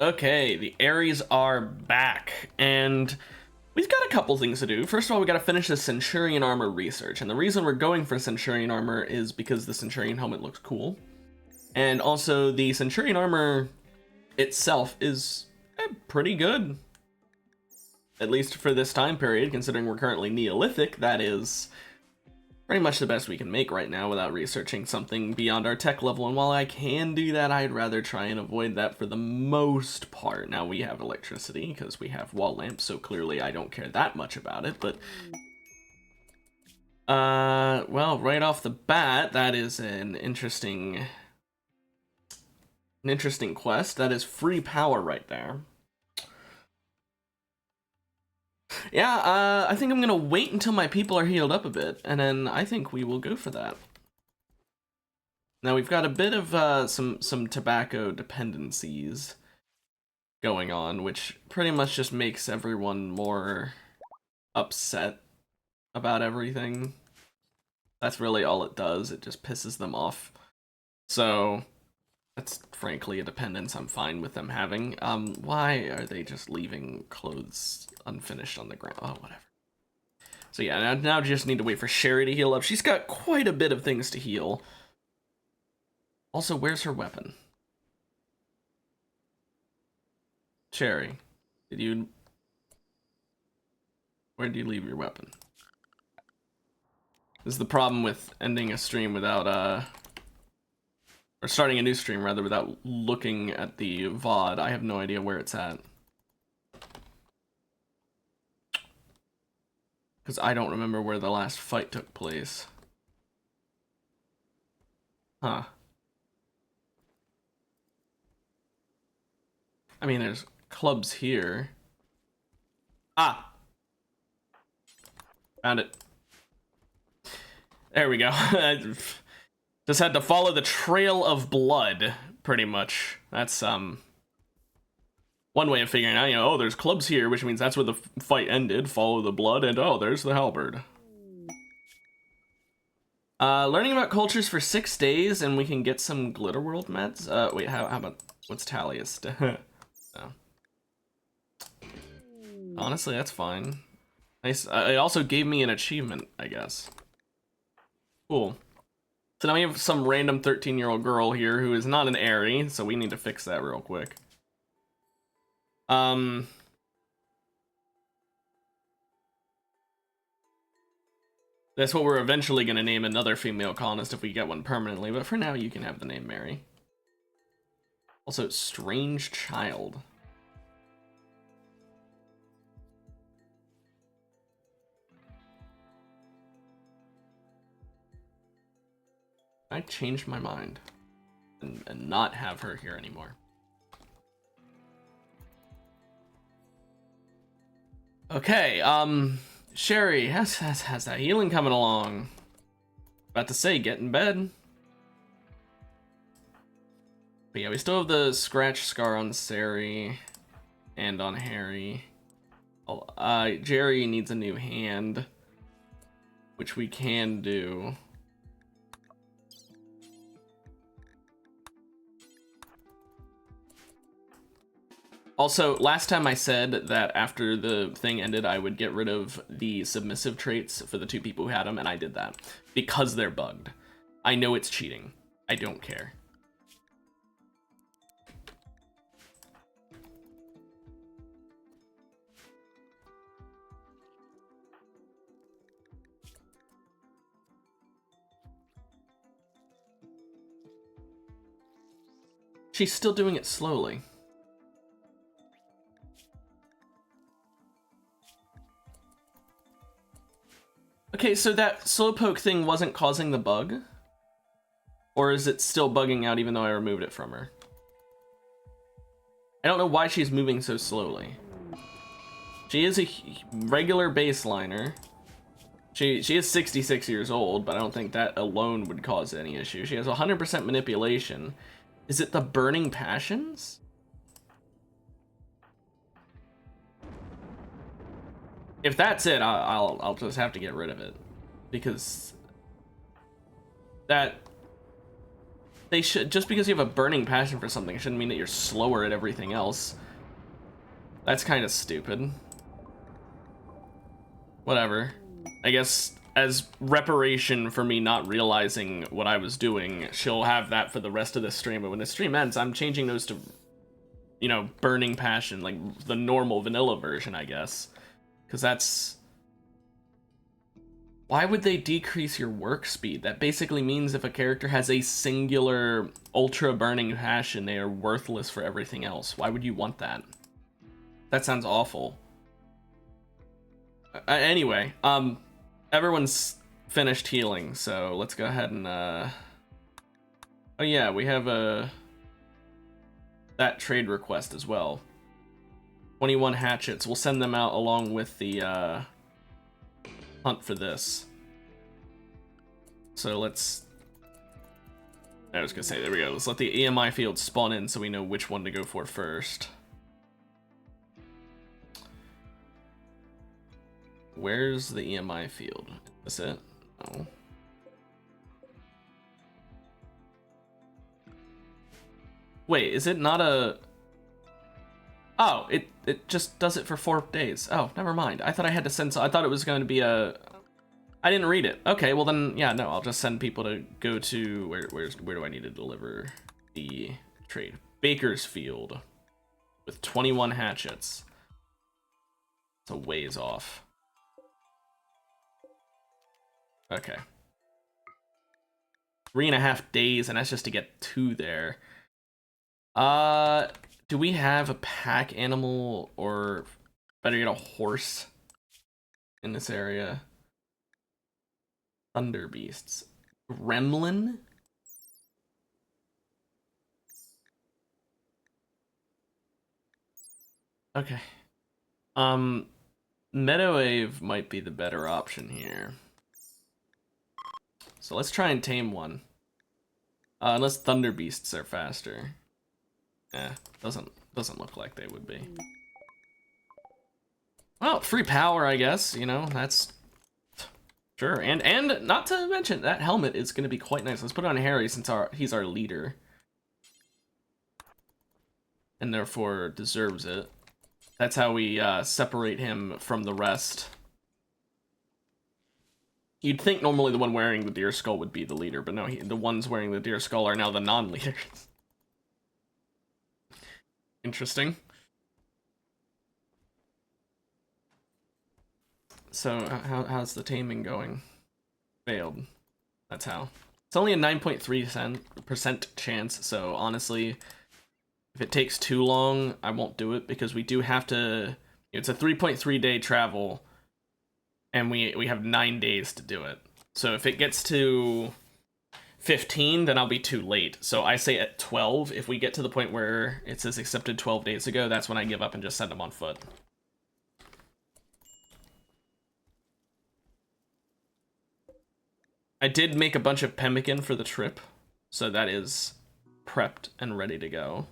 Okay, the Aries are back, and we've got a couple things to do. First of all, we got to finish the Centurion armor research, and the reason we're going for Centurion armor is because the Centurion helmet looks cool, and also the Centurion armor itself is pretty good, at least for this time period, considering we're currently Neolithic. That is pretty much the best we can make right now without researching something beyond our tech level, and while I can do that, I'd rather try and avoid that for the most part. Now, we have electricity because we have wall lamps, so clearly I don't care that much about it, but well, right off the bat, that is an interesting quest. That is free power right there. Yeah, I think I'm gonna wait until my people are healed up a bit, and then I think we will go for that. Now we've got a bit of some tobacco dependencies going on, which pretty much just makes everyone more upset about everything. That's really all it does. It just pisses them off. So that's frankly a dependence I'm fine with them having. Why are they just leaving clothes unfinished on the ground? Oh, whatever. So yeah, now just need to wait for Sherry to heal up. She's got quite a bit of things to heal. Also, where's her weapon? Sherry, where did you leave your weapon? This is the problem with ending a stream without, or starting a new stream, rather, without looking at the VOD. I have no idea where it's at. Because I don't remember where the last fight took place. Huh. I mean, there's clubs here. Ah! Found it. There we go. Just had to follow the trail of blood, pretty much. That's, one way of figuring out, oh, there's clubs here, which means that's where the fight ended. Follow the blood, and oh, there's the halberd. Learning about cultures for 6 days, and we can get some Glitter World meds? Wait, how about, what's Talliest? No. Honestly, that's fine. Nice. It also gave me an achievement, I guess. Cool. So now we have some random 13-year-old girl here who is not an Aerie, so we need to fix that real quick. That's what we're eventually going to name another female colonist if we get one permanently, but for now you can have the name Mary. Also, Strange Child. I changed my mind and not have her here anymore. Okay, Sherry, how's that healing coming along? About to say, get in bed. But yeah, we still have the scratch scar on Sari and on Harry. Jerry needs a new hand, which we can do. Also, last time I said that after the thing ended, I would get rid of the submissive traits for the two people who had them, and I did that. Because they're bugged. I know it's cheating. I don't care. She's still doing it slowly. Okay, so that slowpoke thing wasn't causing the bug? Or is it still bugging out even though I removed it from her? I don't know why she's moving so slowly. She is a regular baseliner. She is 66 years old, but I don't think that alone would cause any issue. She has 100% manipulation. Is it the burning passions? If that's it, I'll just have to get rid of it, because that They should, just because you have a burning passion for something, it shouldn't mean that you're slower at everything else. That's kind of stupid. Whatever. I guess as reparation for me not realizing what I was doing, she'll have that for the rest of the stream. But when the stream ends, I'm changing those to, you know, burning passion, like the normal vanilla version, I guess. Because that's... Why would they decrease your work speed? That basically means if a character has a singular ultra burning passion, they are worthless for everything else. Why would you want that? That sounds awful. Anyway, everyone's finished healing, so let's go ahead and, oh yeah, we have that trade request as well. 21 hatchets. We'll send them out along with the, hunt for this. So let's... I was gonna say, there we go. Let's let the EMI field spawn in so we know which one to go for first. Where's the EMI field? Is it? Oh. Wait, is it not a... Oh, it just does it for 4 days. Oh, never mind. I thought I had to send... I thought it was going to be a... I didn't read it. Okay, well then, yeah, no, I'll just send people to go to... Where do I need to deliver the trade? Bakersfield. With 21 hatchets. It's a ways off. Okay. 3.5 days, and that's just to get 2 there. Do we have a pack animal, or better yet, a horse in this area? Thunder beasts. Gremlin? Okay. Meadowave might be the better option here. So let's try and tame one. Unless thunder beasts are faster. Doesn't look like they would be. Well, free power, I guess, you know, that's... Sure, and not to mention, that helmet is gonna be quite nice. Let's put it on Harry since he's our leader. And therefore deserves it. That's how we separate him from the rest. You'd think normally the one wearing the deer skull would be the leader, but no, the ones wearing the deer skull are now the non-leaders. Interesting. So, how's the taming going? Failed. That's how. It's only a 9.3% chance, so honestly, if it takes too long, I won't do it, because we do have to... It's a 3.3 day travel, and we have 9 days to do it. So if it gets to 15, then I'll be too late. So I say at 12, if we get to the point where it says accepted 12 days ago, that's when I give up and just send them on foot. I did make a bunch of pemmican for the trip, so that is prepped and ready to go.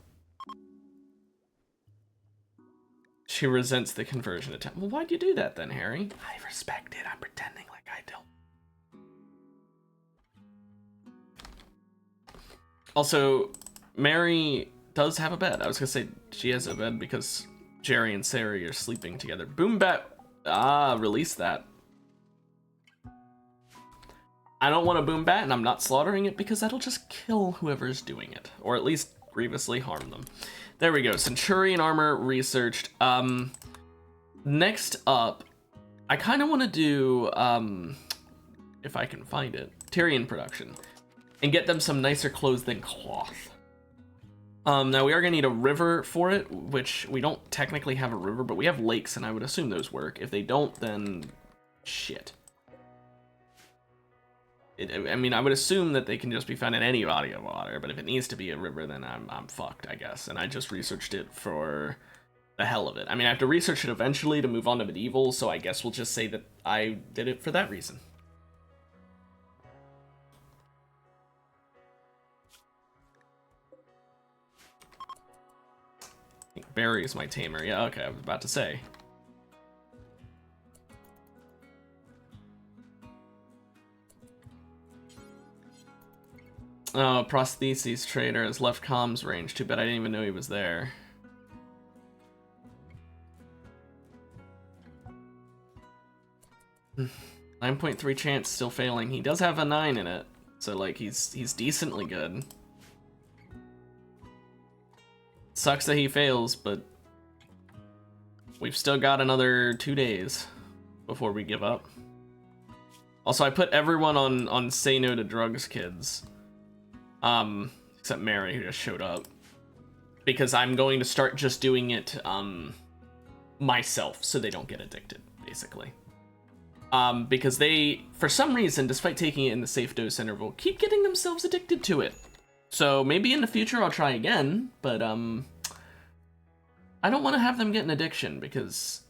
She resents the conversion attempt. Well, why'd you do that then, Harry? I respect it. I'm pretending like I don't. Also, Mary does have a bed. I was gonna say she has a bed because Jerry and Sari are sleeping together. Boom Bat. Release that. I don't want a boom bat, and I'm not slaughtering it because that'll just kill whoever's doing it, or at least grievously harm them. There we go. Centurion armor researched. Next up, I kind of want to do, if I can find it, Tyrion production, and get them some nicer clothes than cloth. Now we are gonna need a river for it, which we don't technically have a river, but we have lakes, and I would assume those work. If they don't, then shit. I mean, I would assume that they can just be found in any body of water, but if it needs to be a river, then I'm fucked, I guess. And I just researched it for the hell of it. I mean, I have to research it eventually to move on to medieval, so I guess we'll just say that I did it for that reason. I think Barry is my tamer. Yeah, okay, I was about to say. Oh, prostheses trader has left comms range. Too bad I didn't even know he was there. Hmm. 9.3 chance, still failing. He does have a 9 in it, so like he's decently good. Sucks that he fails, but we've still got another 2 days before we give up. Also, I put everyone on Say No to Drugs Kids. Except Mary, who just showed up. Because I'm going to start just doing it, myself, so they don't get addicted, basically. Because they, for some reason, despite taking it in the safe dose interval, keep getting themselves addicted to it. So maybe in the future I'll try again, but, I don't want to have them get an addiction, because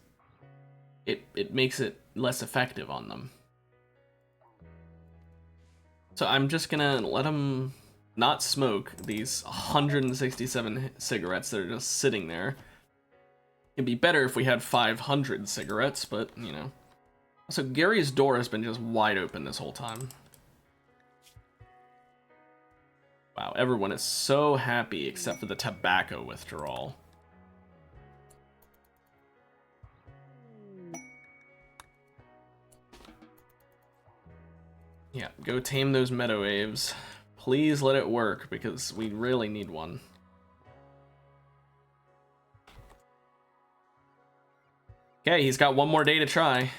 it makes it less effective on them. So I'm just gonna let them not smoke these 167 cigarettes that are just sitting there. It'd be better if we had 500 cigarettes, but, you know. So Gary's door has been just wide open this whole time. Wow, everyone is so happy except for the tobacco withdrawal. Yeah, go tame those meadow aves. Please let it work, because we really need one. Okay, he's got one more day to try.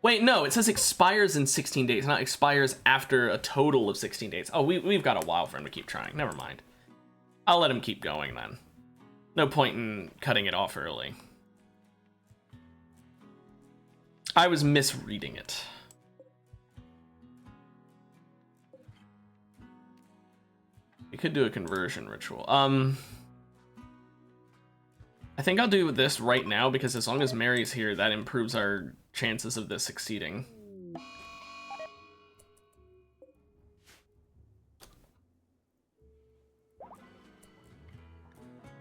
Wait, no, it says expires in 16 days, not expires after a total of 16 days. Oh, we've got a while for him to keep trying. Never mind. I'll let him keep going then. No point in cutting it off early. I was misreading it. We could do a conversion ritual. I think I'll do this right now, because as long as Mary's here, that improves our chances of this succeeding.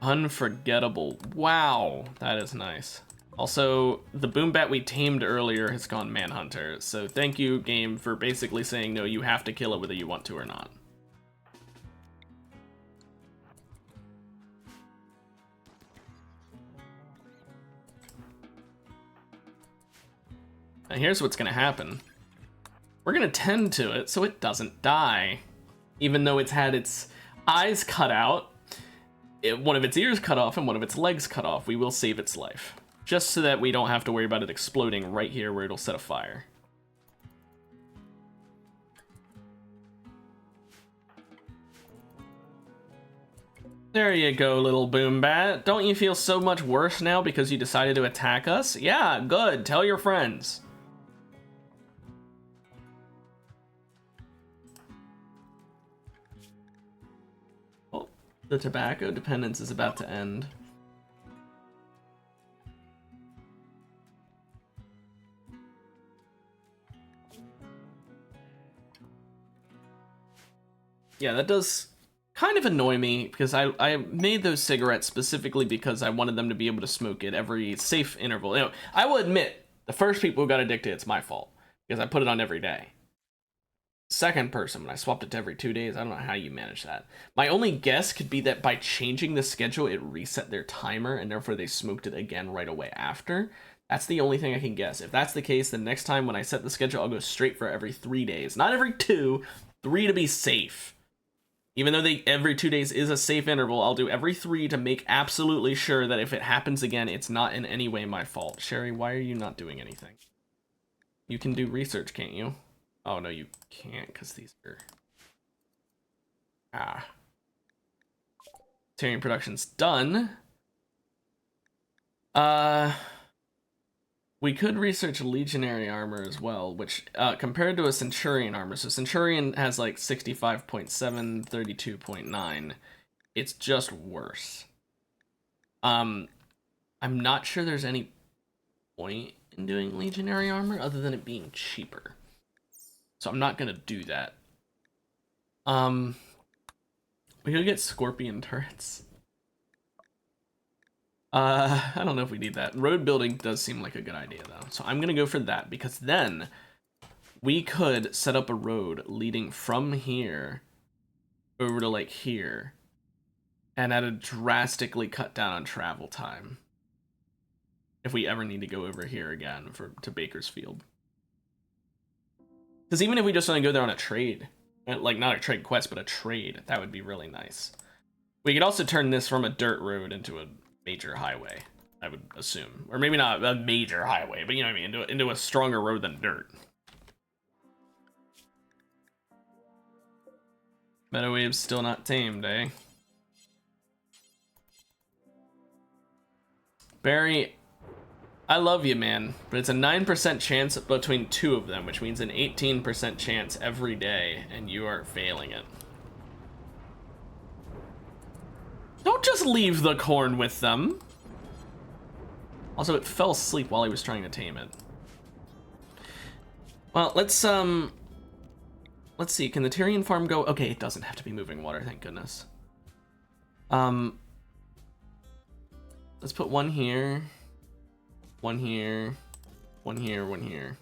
Unforgettable. Wow, that is nice. Also, the boom bat we tamed earlier has gone Manhunter, so thank you, game, for basically saying, no, you have to kill it whether you want to or not. Now here's what's gonna happen. We're gonna tend to it so it doesn't die. Even though it's had its eyes cut out, one of its ears cut off, and one of its legs cut off, we will save its life. Just so that we don't have to worry about it exploding right here where it'll set a fire. There you go, little boom bat. Don't you feel so much worse now because you decided to attack us? Yeah, good. Tell your friends. Oh, the tobacco dependence is about to end. Yeah, that does kind of annoy me, because I made those cigarettes specifically because I wanted them to be able to smoke at every safe interval. You know, I will admit, the first people who got addicted, it's my fault, because I put it on every day. Second person, when I swapped it to every 2 days, I don't know how you manage that. My only guess could be that by changing the schedule, it reset their timer, and therefore they smoked it again right away after. That's the only thing I can guess. If that's the case, then next time when I set the schedule, I'll go straight for every 3 days. Not every 2, 3 to be safe. Even though every 2 days is a safe interval, I'll do every 3 to make absolutely sure that if it happens again, it's not in any way my fault. Sherry, why are you not doing anything? You can do research, can't you? Oh, no, you can't, because these are... Ah. Tyrion production's done. We could research legionary armor as well, which, compared to a centurion armor, so centurion has like 65.7, 32.9. It's just worse. I'm not sure there's any point in doing legionary armor other than it being cheaper. So I'm not gonna do that. We could get scorpion turrets. I don't know if we need that. Road building does seem like a good idea, though. So I'm going to go for that, because then we could set up a road leading from here over to like here, and that'd drastically cut down on travel time if we ever need to go over here again to Bakersfield. Because even if we just want to go there on a trade, like not a trade quest, but a trade, that would be really nice. We could also turn this from a dirt road into a major highway, I would assume. Or maybe not a major highway, but you know what I mean, into a stronger road than dirt. Meadowave's still not tamed, eh? Barry, I love you, man, but it's a 9% chance between two of them, which means an 18% chance every day, and you are failing it. Don't just leave the corn with them. Also, it fell asleep while he was trying to tame it. Well, let's see, can the Tyrian farm go? Okay, it doesn't have to be moving water, thank goodness. Let's put one here, one here, one here, one here.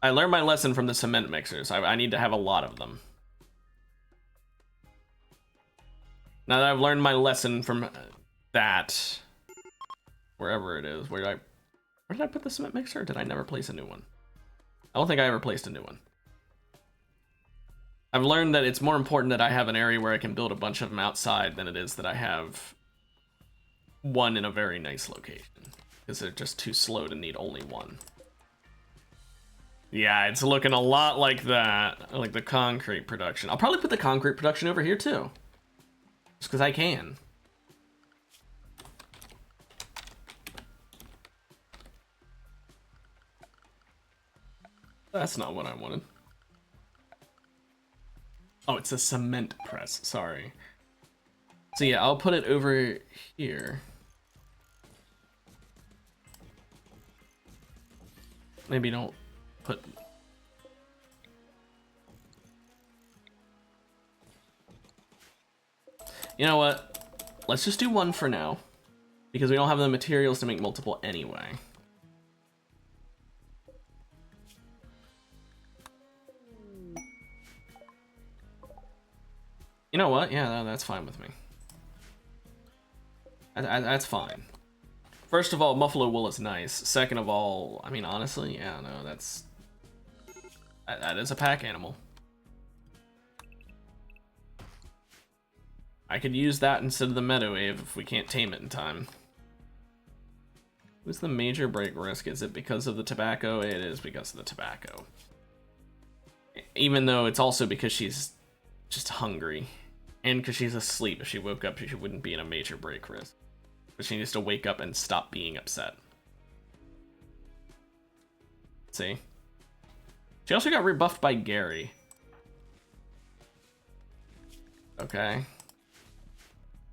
I learned my lesson from the cement mixers. I need to have a lot of them. Now that I've learned my lesson from that, wherever it is, where did I put the cement mixer? Did I never place a new one? I don't think I ever placed a new one. I've learned that it's more important that I have an area where I can build a bunch of them outside than it is that I have one in a very nice location, because they're just too slow to need only one. Yeah, it's looking a lot like that, like the concrete production. I'll probably put the concrete production over here too, just because I can. That's not what I wanted. Oh, it's a cement press, sorry. So yeah, I'll put it over here. Maybe don't put... You know what? Let's just do one for now, because we don't have the materials to make multiple anyway. You know what? Yeah, that's fine with me. That's fine. First of all, buffalo wool is nice. Second of all, I mean, honestly, yeah, no, that is a pack animal. I could use that instead of the Meadowave if we can't tame it in time. Who's the major break risk? Is it because of the tobacco? It is because of the tobacco. Even though it's also because she's just hungry. And because she's asleep. If she woke up, she wouldn't be in a major break risk. But she needs to wake up and stop being upset. See? She also got rebuffed by Gary. Okay.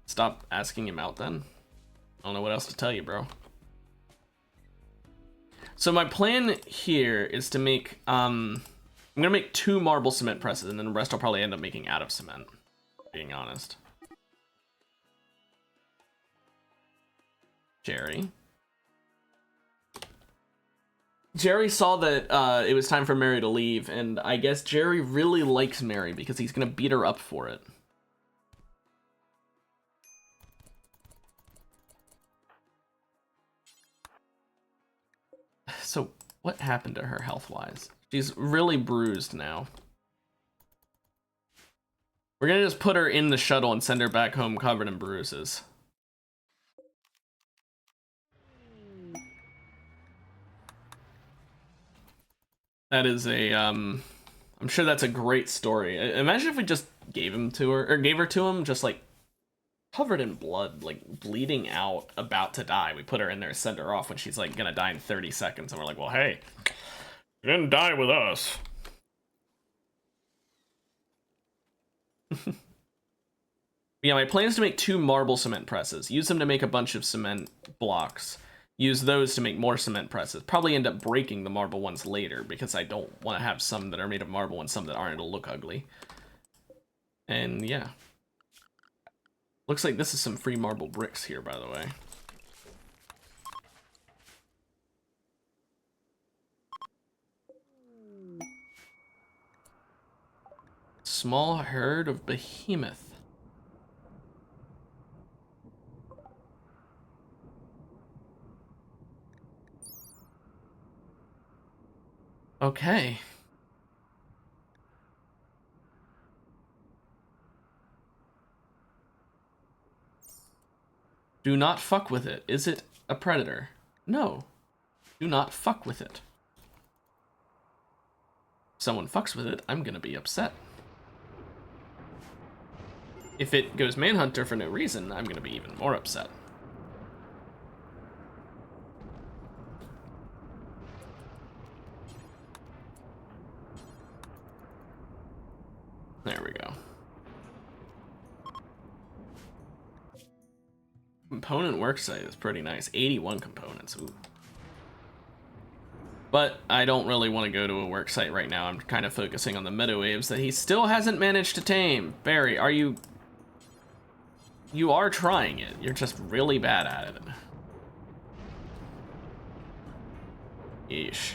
Stop asking him out then. I don't know what else to tell you, bro. So my plan here is to make, I'm gonna make 2 marble cement presses, and then the rest I'll probably end up making out of cement, being honest. Jerry saw that it was time for Mary to leave, and I guess Jerry really likes Mary because he's gonna beat her up for it. So what happened to her health-wise? She's really bruised now. We're gonna just put her in the shuttle and send her back home covered in bruises. That is a, I'm sure that's a great story. Imagine if we just gave him to her, or gave her to him, just like covered in blood, like bleeding out, about to die. We put her in there, send her off when she's like gonna die in 30 seconds, and we're like, well, hey, you didn't die with us. Yeah, my plan is to make 2 marble cement presses. Use them to make a bunch of cement blocks. Use those to make more cement presses. Probably end up breaking the marble ones later, because I don't want to have some that are made of marble and some that aren't. It'll look ugly. And yeah. Looks like this is some free marble bricks here, by the way. small herd of behemoth. Okay. Do not fuck with it. Is it a predator? No. Do not fuck with it. If someone fucks with it, I'm gonna be upset. If it goes manhunter for no reason, I'm gonna be even more upset. There we go. Component worksite is pretty nice. 81 components. Ooh. But I don't really want to go to a worksite right now. I'm kind of focusing on the meta waves that he still hasn't managed to tame. Barry, are you... You are trying it. You're just really bad at it. Yeesh.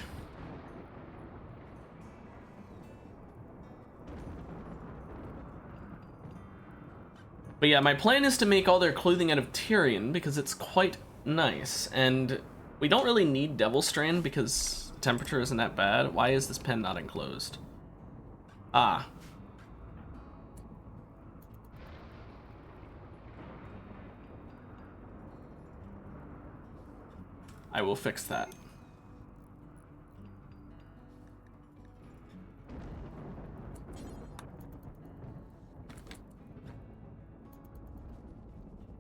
But yeah, my plan is to make all their clothing out of Tyrian because it's quite nice. And we don't really need Devil Strand because temperature isn't that bad. Why is this pen not enclosed? Ah. I will fix that.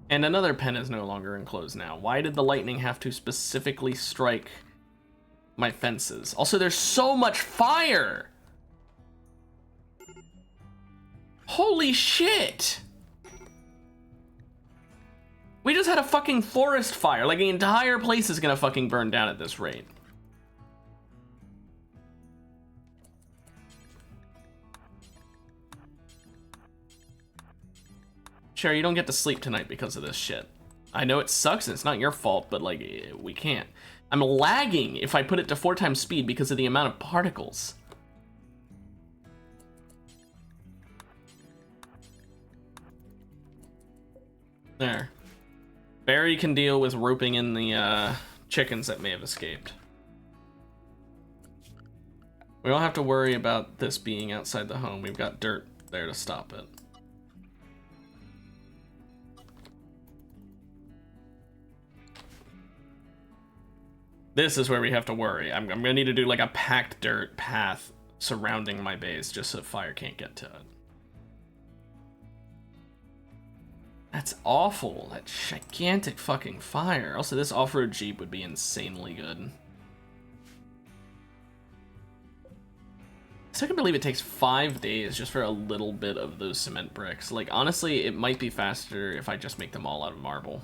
And another pen is no longer enclosed now. Why did the lightning have to specifically strike my fences? Also, there's so much fire! Holy shit! We just had a fucking forest fire. Like, the entire place is gonna fucking burn down at this rate. Sherry, you don't get to sleep tonight because of this shit. I know it sucks and it's not your fault, but like, we can't. I'm lagging if I put it to 4 times speed because of the amount of particles. There. Barry can deal with roping in the chickens that may have escaped. We don't have to worry about this being outside the home. We've got dirt there to stop it. This is where we have to worry. I'm gonna need to do like a packed dirt path surrounding my base just so fire can't get to it. That's awful. That gigantic fucking fire. Also, this off-road Jeep would be insanely good. So I can believe it takes 5 days just for a little bit of those cement bricks. Like, honestly, it might be faster if I just make them all out of marble.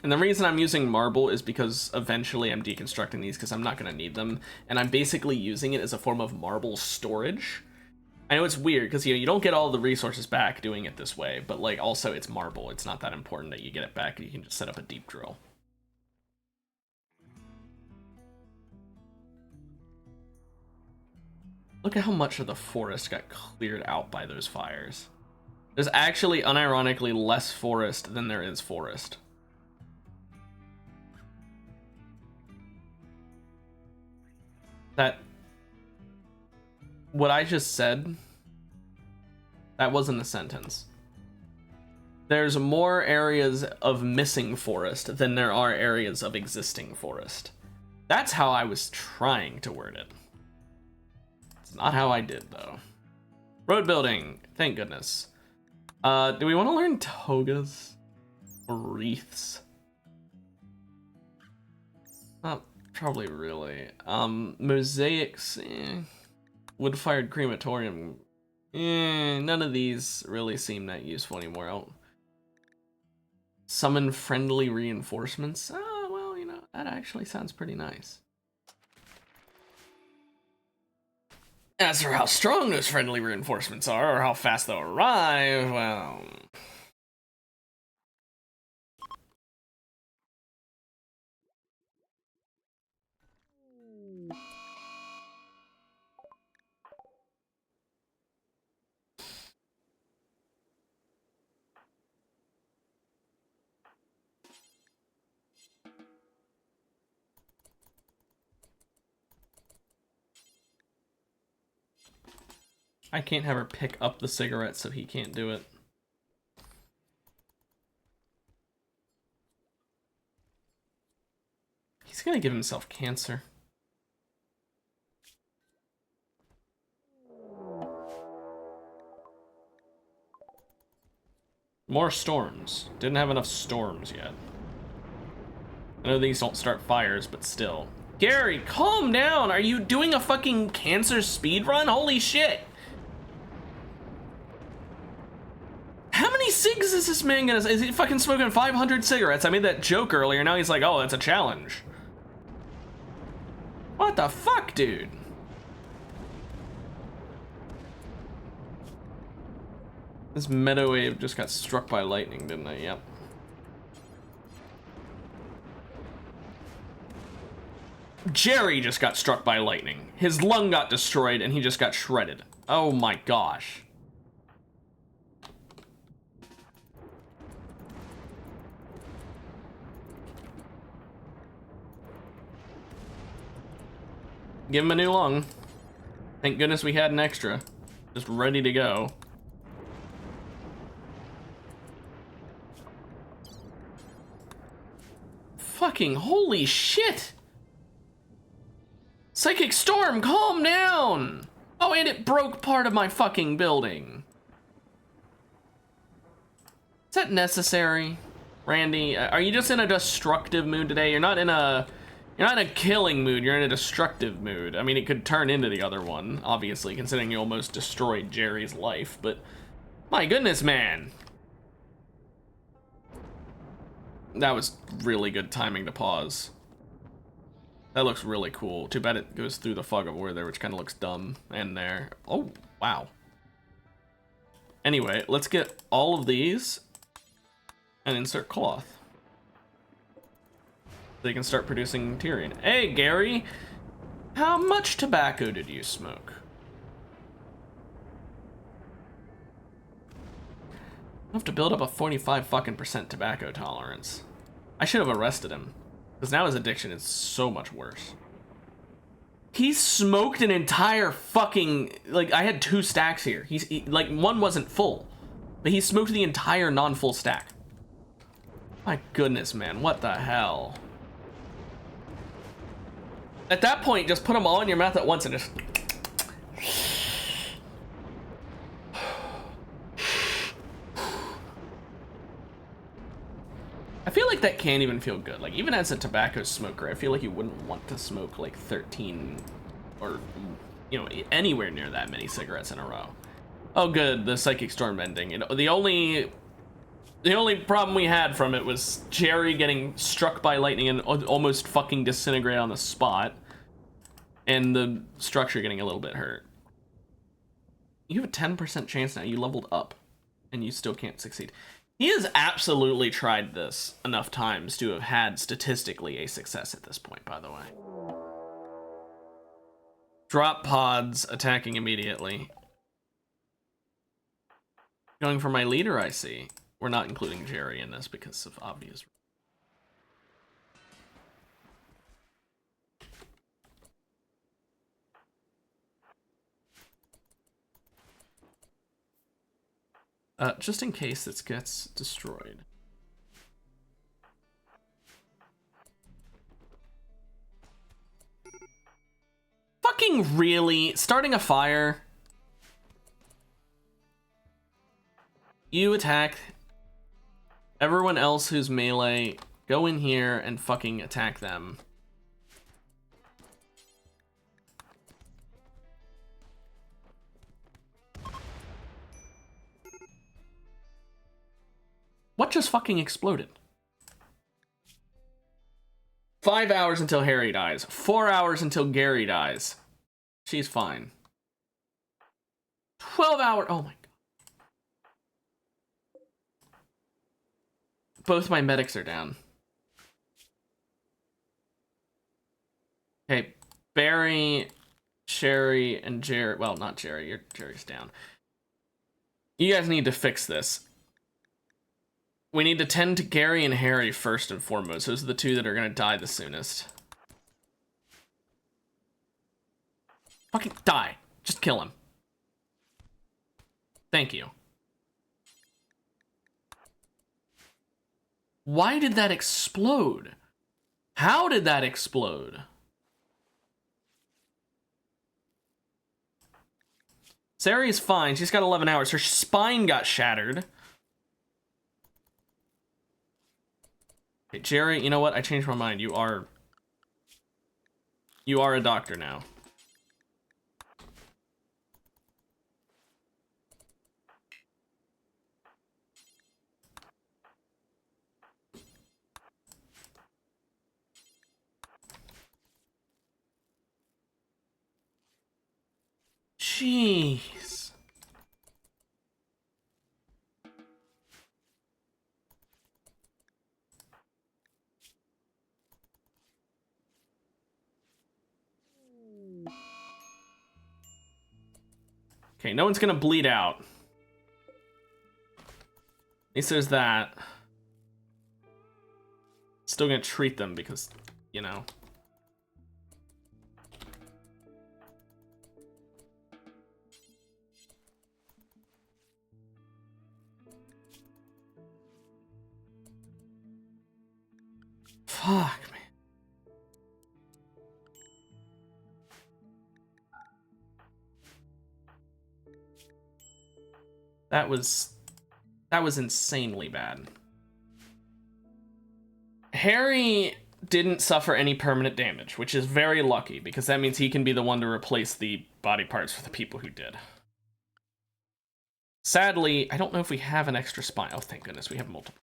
And the reason I'm using marble is because eventually I'm deconstructing these because I'm not going to need them. And I'm basically using it as a form of marble storage. I know it's weird because you don't get all the resources back doing it this way, but like also it's marble. It's not that important that you get it back. You can just set up a deep drill. Look at how much of the forest got cleared out by those fires. There's actually unironically less forest than there is forest. That, what I just said, that wasn't a sentence. There's more areas of missing forest than there are areas of existing forest. That's how I was trying to word it. It's not how I did, though. Road building, thank goodness. Do we want to learn togas or wreaths? Probably really. Mosaics, wood-fired crematorium, none of these really seem that useful anymore. Summon friendly reinforcements. Oh, well, you know, that actually sounds pretty nice. As for how strong those friendly reinforcements are, or how fast they'll arrive, well... I can't have her pick up the cigarettes, so he can't do it. He's gonna give himself cancer. More storms. Didn't have enough storms yet. I know these don't start fires, but still. Gary, calm down! Are you doing a fucking cancer speed run? Holy shit! How many cigs is this man gonna... Is he fucking smoking 500 cigarettes? I made that joke earlier, now he's like, oh, that's a challenge. What the fuck, dude? This meadow wave just got struck by lightning, didn't it? Yep. Jerry just got struck by lightning. His lung got destroyed and he just got shredded. Oh my gosh. Give him a new lung. Thank goodness we had an extra. Just ready to go. Fucking holy shit! Psychic storm, calm down! Oh, and it broke part of my fucking building. Is that necessary? Randy, are you just in a destructive mood today? You're not in a killing mood, you're in a destructive mood. I mean, it could turn into the other one, obviously, considering you almost destroyed Jerry's life, but my goodness, man. That was really good timing to pause. That looks really cool. Too bad it goes through the fog of war there, which kind of looks dumb. And there. Oh, wow. Anyway, let's get all of these and insert cloth. They can start producing Tyrion. Hey, Gary, how much tobacco did you smoke? I have to build up a 45 fucking % tobacco tolerance. I should have arrested him, because now his addiction is so much worse. He smoked an entire fucking, like, I had 2 stacks here. Like, one wasn't full, but he smoked the entire non-full stack. My goodness, man, what the hell? At that point, just put them all in your mouth at once and just... I feel like that can't even feel good. Like, even as a tobacco smoker, I feel like you wouldn't want to smoke like 13 or, you know, anywhere near that many cigarettes in a row. Oh, good, the psychic storm ending. You know, the only problem we had from it was Jerry getting struck by lightning and almost fucking disintegrate on the spot, and the structure getting a little bit hurt. You have a 10% chance now. You leveled up, and you still can't succeed. He has absolutely tried this enough times to have had statistically a success at this point, by the way. Drop pods, attacking immediately. Going for my leader, I see. We're not including Jerry in this because of obvious reasons. Just in case this gets destroyed. Fucking really? Starting a fire? You attack. Everyone else who's melee, go in here and fucking attack them. What just fucking exploded? 5 hours until Harry dies. 4 hours until Gary dies. She's fine. 12 hours. Oh my god. Both my medics are down. Okay, Barry, Sherry, and Jerry. Well, not Jerry. Jerry's down. You guys need to fix this. We need to tend to Gary and Harry first and foremost. Those are the 2 that are gonna die the soonest. Fucking die. Just kill him. Thank you. Why did that explode? How did that explode? Sari's fine. She's got 11 hours. Her spine got shattered. Okay, Jerry, you know what? I changed my mind. You are a doctor now. Jeez. Okay, no one's gonna bleed out. At least there's that. Still gonna treat them because, you know. Fuck, man. That was insanely bad. Harry didn't suffer any permanent damage, which is very lucky, because that means he can be the one to replace the body parts for the people who did. Sadly, I don't know if we have an extra spine. Oh, thank goodness, we have multiple.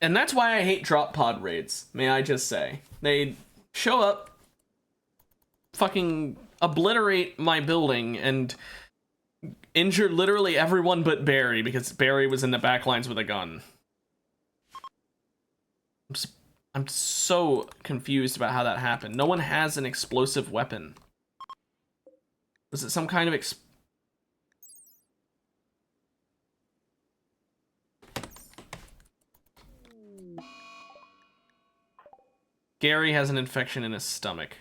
And that's why I hate drop pod raids, may I just say. They show up, fucking obliterate my building, and injure literally everyone but Barry, because Barry was in the back lines with a gun. I'm so confused about how that happened. No one has an explosive weapon. Was it some kind of Gary has an infection in his stomach.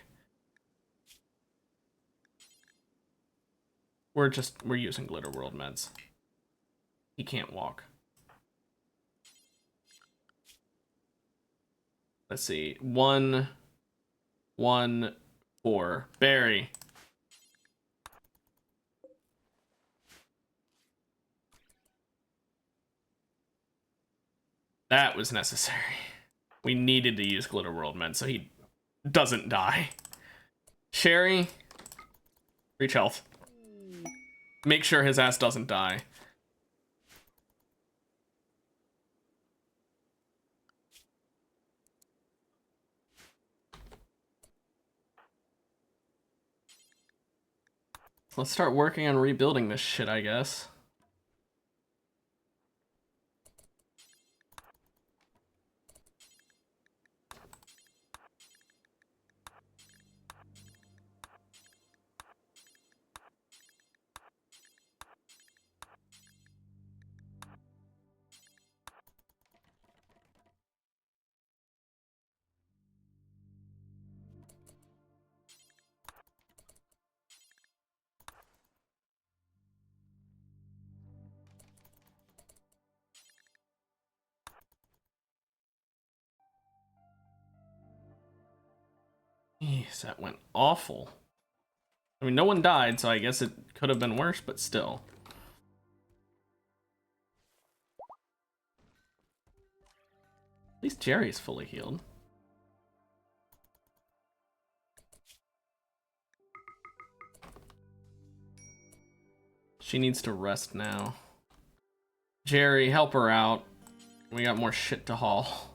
We're using Glitter World meds. He can't walk. Let's see. 1, 1, 4. Barry. That was necessary. We needed to use Glitter World meds so he doesn't die. Sherry. Reach health. Make sure his ass doesn't die. Let's start working on rebuilding this shit, I guess. Jeez, that went awful. I mean, no one died, so I guess it could have been worse, but still. At least Jerry's fully healed. She needs to rest now. Jerry, help her out. We got more shit to haul.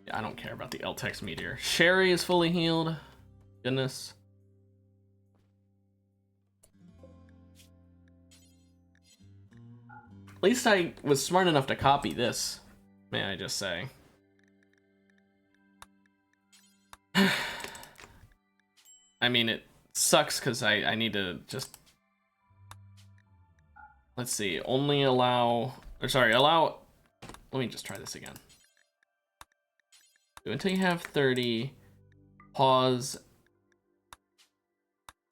Yeah, I don't care about the Eltex meteor. Sherry is fully healed. Goodness. At least I was smart enough to copy this, may I just say. I mean, it Sucks because I need to just... Let's see, only allow... Or sorry, allow... Let me just try this again. Do until you have 30. Pause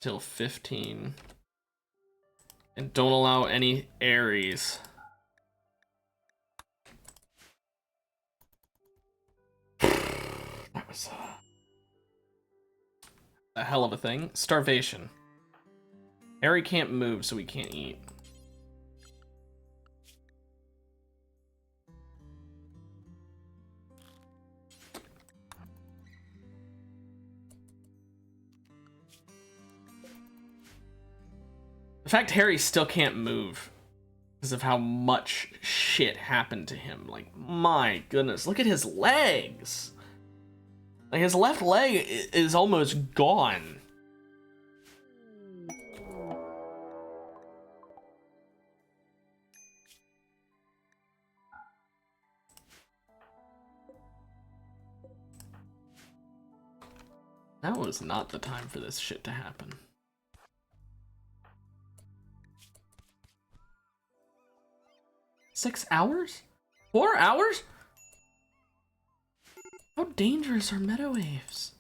till 15. And don't allow any Aries. That was a hell of a thing. Starvation. Harry can't move, so he can't eat. The fact Harry still can't move because of how much shit happened to him. Like, my goodness, look at his legs. Like, his left leg is almost gone. That was not the time for this shit to happen. Six hours? 4 hours? How dangerous are meta waves?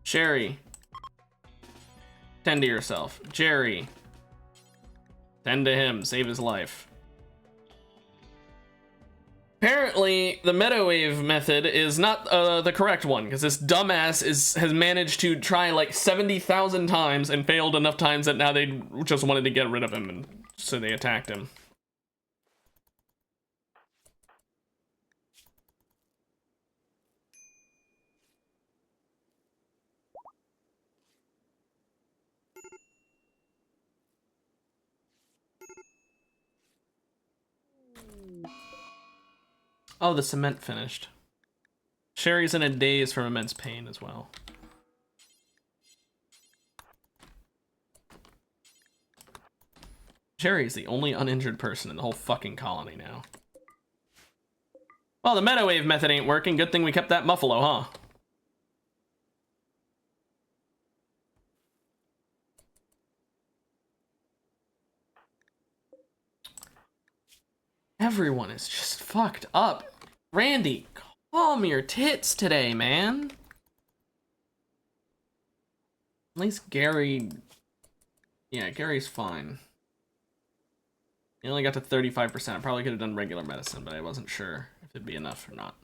Sherry, tend to yourself. Jerry, tend to him, save his life. Apparently, the meta wave method is not the correct one, because this dumbass has managed to try like 70,000 times and failed enough times that now they just wanted to get rid of him, and so they attacked him. Oh, the cement finished. Sherry's in a daze from immense pain as well. Sherry's the only uninjured person in the whole fucking colony now. Well, the meta wave method ain't working. Good thing we kept that Muffalo, huh? Everyone is just fucked up. Randy, calm your tits today, man. At least Gary... Yeah, Gary's fine. He only got to 35%. I probably could have done regular medicine, but I wasn't sure if it'd be enough or not.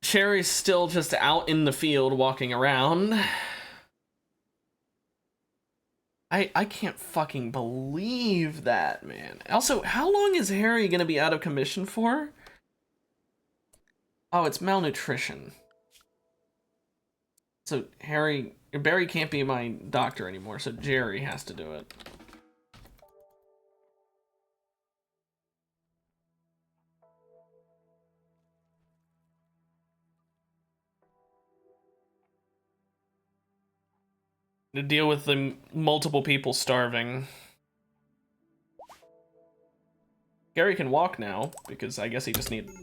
Sherry's still just out in the field walking around. I can't fucking believe that, man. Also, how long is Harry gonna be out of commission for? Oh, it's malnutrition. So Barry can't be my doctor anymore, so Jerry has to do it. To deal with the multiple people starving. Gary can walk now, because I guess he just needs...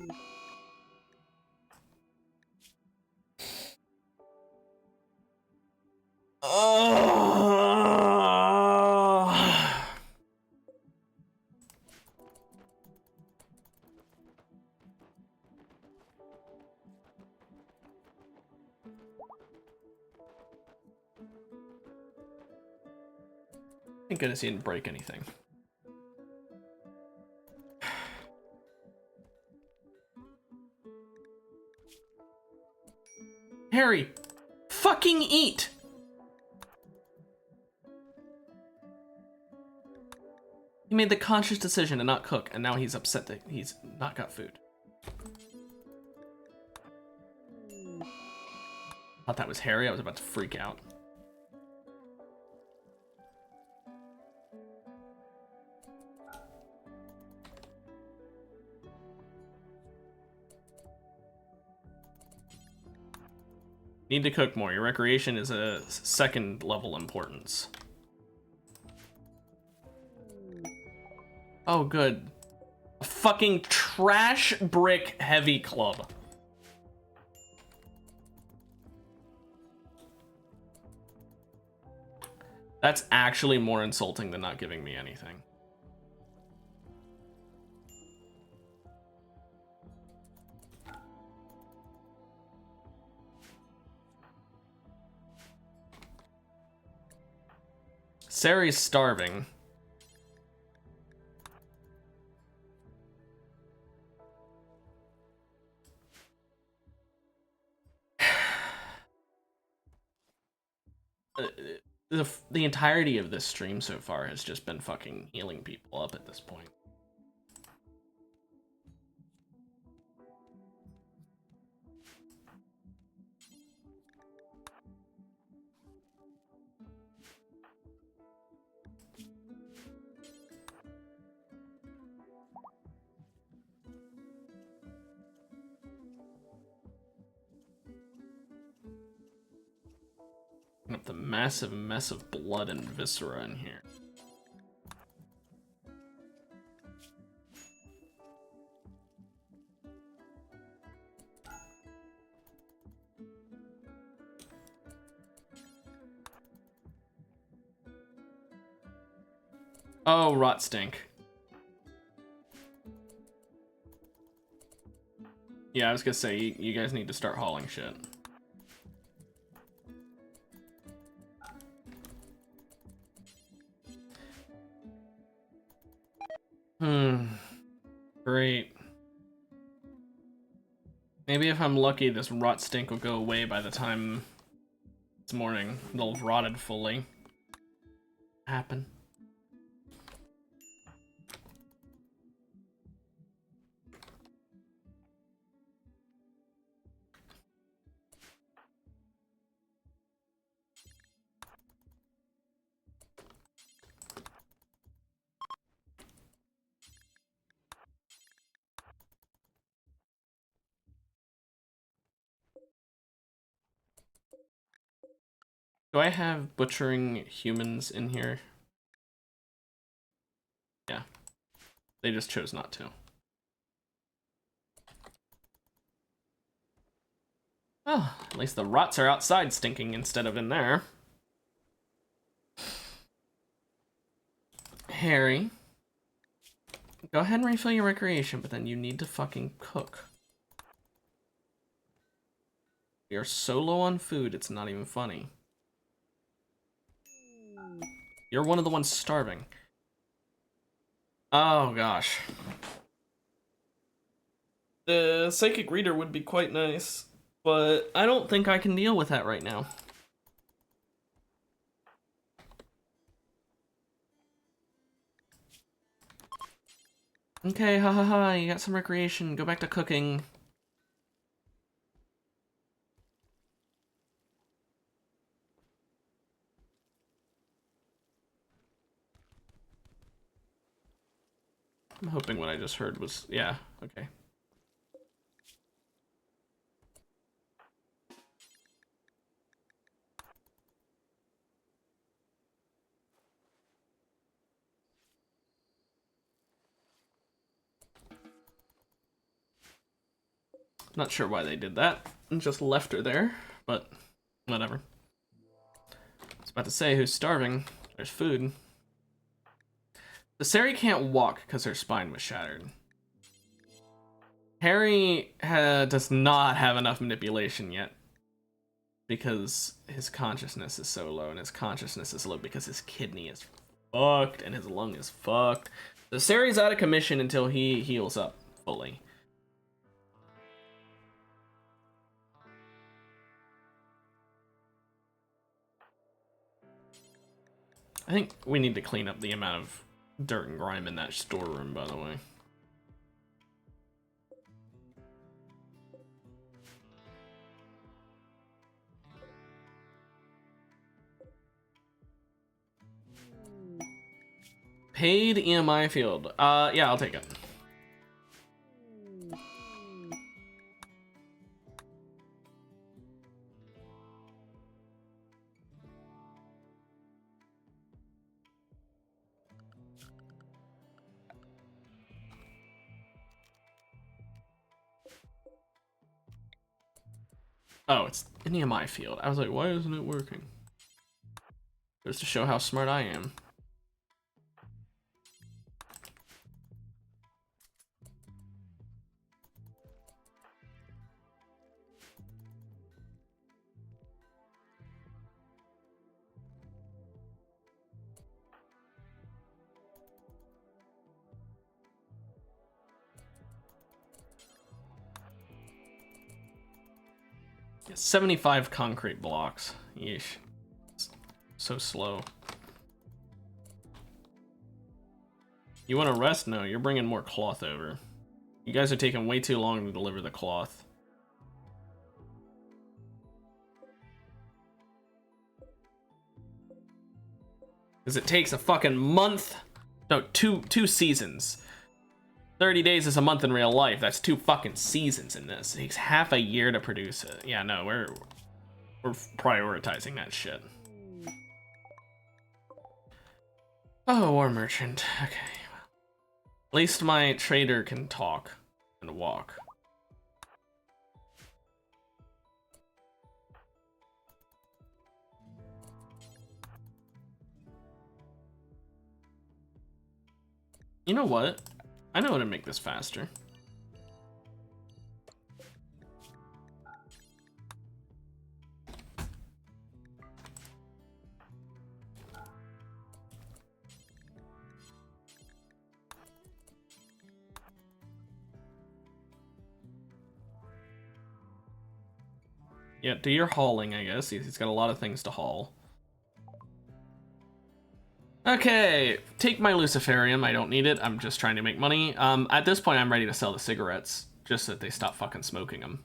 Thank goodness he didn't break anything. Harry, fucking eat! He made the conscious decision to not cook, and now he's upset that he's not got food. Thought that was Harry, I was about to freak out. Need to cook more. Your recreation is a second level importance. Oh, good. A fucking trash brick heavy club. That's actually more insulting than not giving me anything. Sari's starving. The entirety of this stream so far has just been fucking healing people up at this point. Up the massive mess of blood and viscera in here. Oh, rot stink. Yeah, I was gonna say, you guys need to start hauling shit. Great. Maybe if I'm lucky, this rot stink will go away by the time it's morning. It'll have rotted fully. Happen. Do I have butchering humans in here? Yeah. They just chose not to. Oh, at least the rots are outside stinking instead of in there. Harry, go ahead and refill your recreation, but then you need to fucking cook. We are so low on food, it's not even funny. You're one of the ones starving. Oh, gosh. The psychic reader would be quite nice, but I don't think I can deal with that right now. Okay, ha ha ha, you got some recreation, go back to cooking. I'm hoping what I just heard was, yeah, okay. Not sure why they did that and just left her there, but whatever. I was about to say, who's starving? There's food. The Sari can't walk because her spine was shattered. Harry does not have enough manipulation yet because his consciousness is so low, and his consciousness is low because his kidney is fucked and his lung is fucked. The Sari's out of commission until he heals up fully. I think we need to clean up the amount of dirt and grime in that storeroom, by the way. Paid EMI field. Yeah, I'll take it. Oh, it's in the EMI field. I was like, why isn't it working? Just to show how smart I am. Yeah, 75 concrete blocks. Yeesh. So slow. You want to rest? No, you're bringing more cloth over. You guys are taking way too long to deliver the cloth. Because it takes a fucking month. No, two seasons. 30 days is a month in real life. That's 2 fucking seasons in this. It takes half a year to produce it. Yeah, no, we're prioritizing that shit. Oh, war merchant. Okay. At least my trader can talk and walk. You know what? I know how to make this faster. Yeah, do your hauling, I guess. He's got a lot of things to haul. Okay, take my Luciferium. I don't need it. I'm just trying to make money. At this point, I'm ready to sell the cigarettes, just so that they stop fucking smoking them.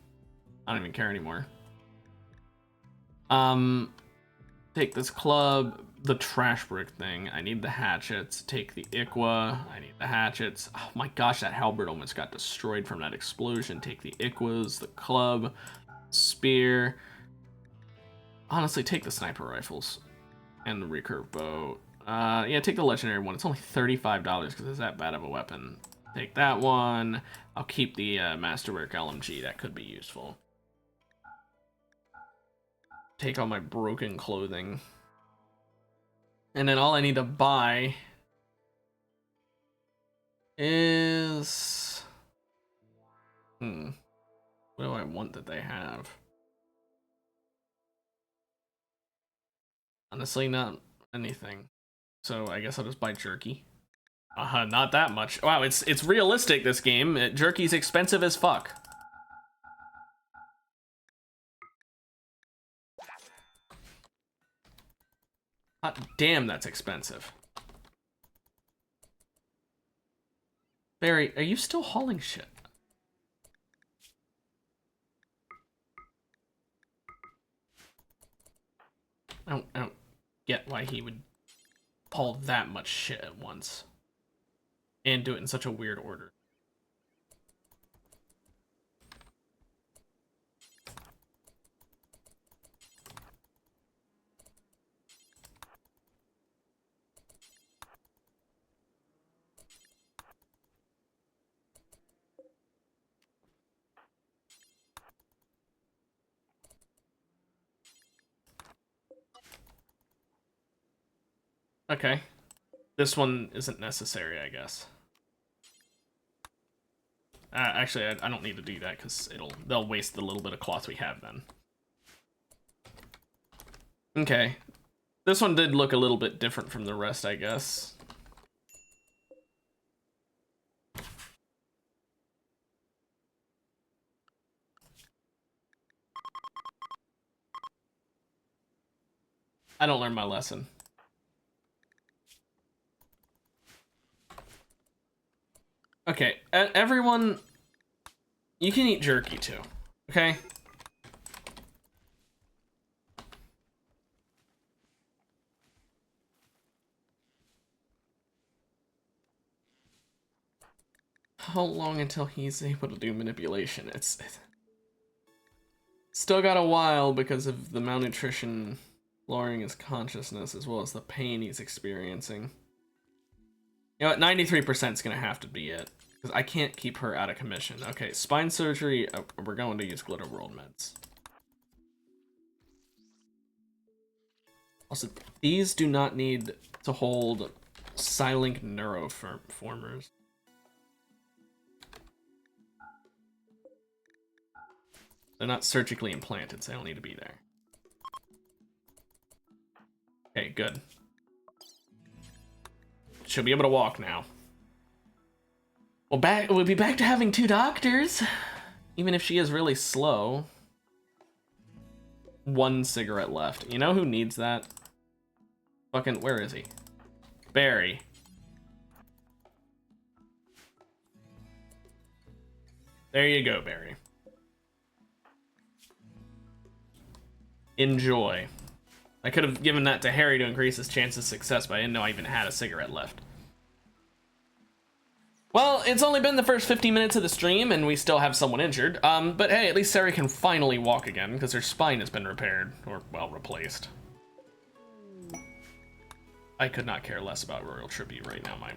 I don't even care anymore. Take this club, the trash brick thing. I need the hatchets. Take the Iqua. I need the hatchets. Oh my gosh, that halberd almost got destroyed from that explosion. Take the Iquas, the club, spear. Honestly, take the sniper rifles and the recurve bow. Yeah, take the legendary one. It's only $35 because it's that bad of a weapon. Take that one. I'll keep the Masterwork LMG. That could be useful. Take all my broken clothing. And then all I need to buy is... what do I want that they have? Honestly, not anything. So I guess I'll just buy jerky. Not that much. Wow, it's realistic, this game. Jerky's expensive as fuck. Hot damn, that's expensive. Barry, are you still hauling shit? I don't get why he would haul that much shit at once. And do it in such a weird order. Okay. This one isn't necessary, I guess. Actually, I don't need to do that because they'll waste the little bit of cloth we have then. Okay. This one did look a little bit different from the rest, I guess. I don't learn my lesson. Okay, everyone, you can eat jerky too, okay? How long until he's able to do manipulation? It's still got a while because of the malnutrition lowering his consciousness as well as the pain he's experiencing. You know what, 93% is gonna have to be it. Because I can't keep her out of commission. Okay, spine surgery, we're going to use Glitter World meds. Also, these do not need to hold Psylink neuroformers. They're not surgically implanted, so they don't need to be there. Okay, good. She'll be able to walk now. Well, we'll be back to having 2 doctors, even if she is really slow. 1 cigarette left. You know who needs that? Fucking, where is he? Barry. There you go, Barry. Enjoy. I could have given that to Harry to increase his chance of success, but I didn't know I even had a cigarette left. Well, it's only been the first 15 minutes of the stream, and we still have someone injured. But hey, at least Sarah can finally walk again, because her spine has been repaired, or, well, replaced. I could not care less about Royal Tribute right now, my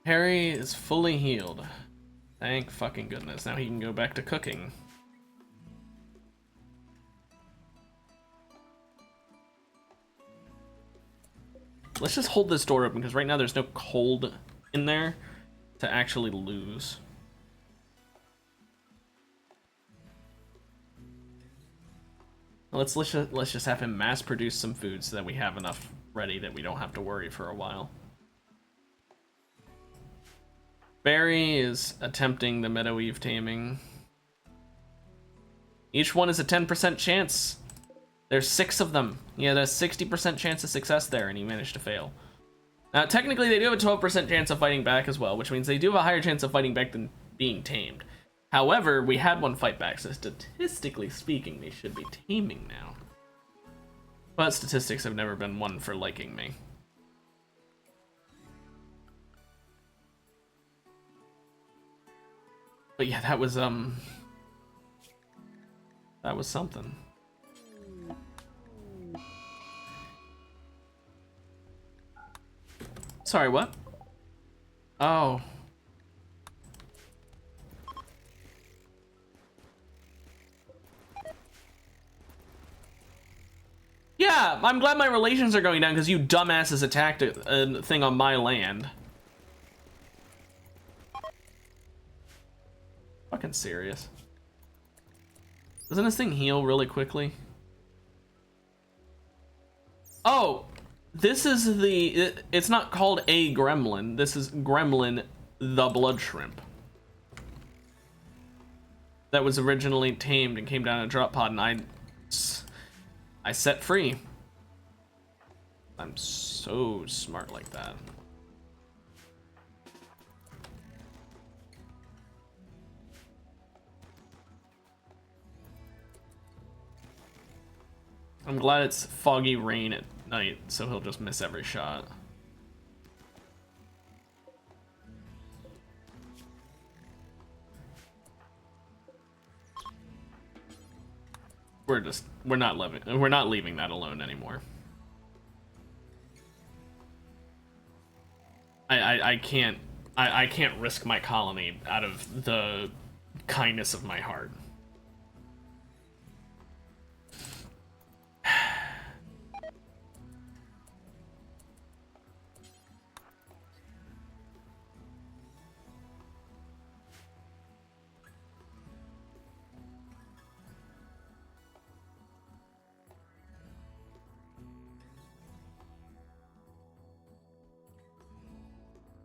Harry is fully healed. Thank fucking goodness. Now he can go back to cooking. Let's just hold this door open, because right now there's no cold in there to actually lose. Let's just have him mass produce some food so that we have enough ready that we don't have to worry for a while. Barry is attempting the Meadowweave taming. Each one is a 10% chance. There's 6 of them. Yeah, there's 60% chance of success there, and he managed to fail. Now, technically, they do have a 12% chance of fighting back as well, which means they do have a higher chance of fighting back than being tamed. However, we had one fight back, so statistically speaking, they should be taming now. But statistics have never been one for liking me. But yeah, that was something. Sorry, what? Oh. Yeah, I'm glad my relations are going down because you dumbasses attacked a thing on my land. Fucking serious. Doesn't this thing heal really quickly? Oh, this is it's not called a gremlin. This is Gremlin the Blood Shrimp. That was originally tamed and came down in a drop pod, and I set free. I'm so smart like that. I'm glad it's foggy rain at night, so he'll just miss every shot. We're not leaving that alone anymore. I can't risk my colony out of the kindness of my heart.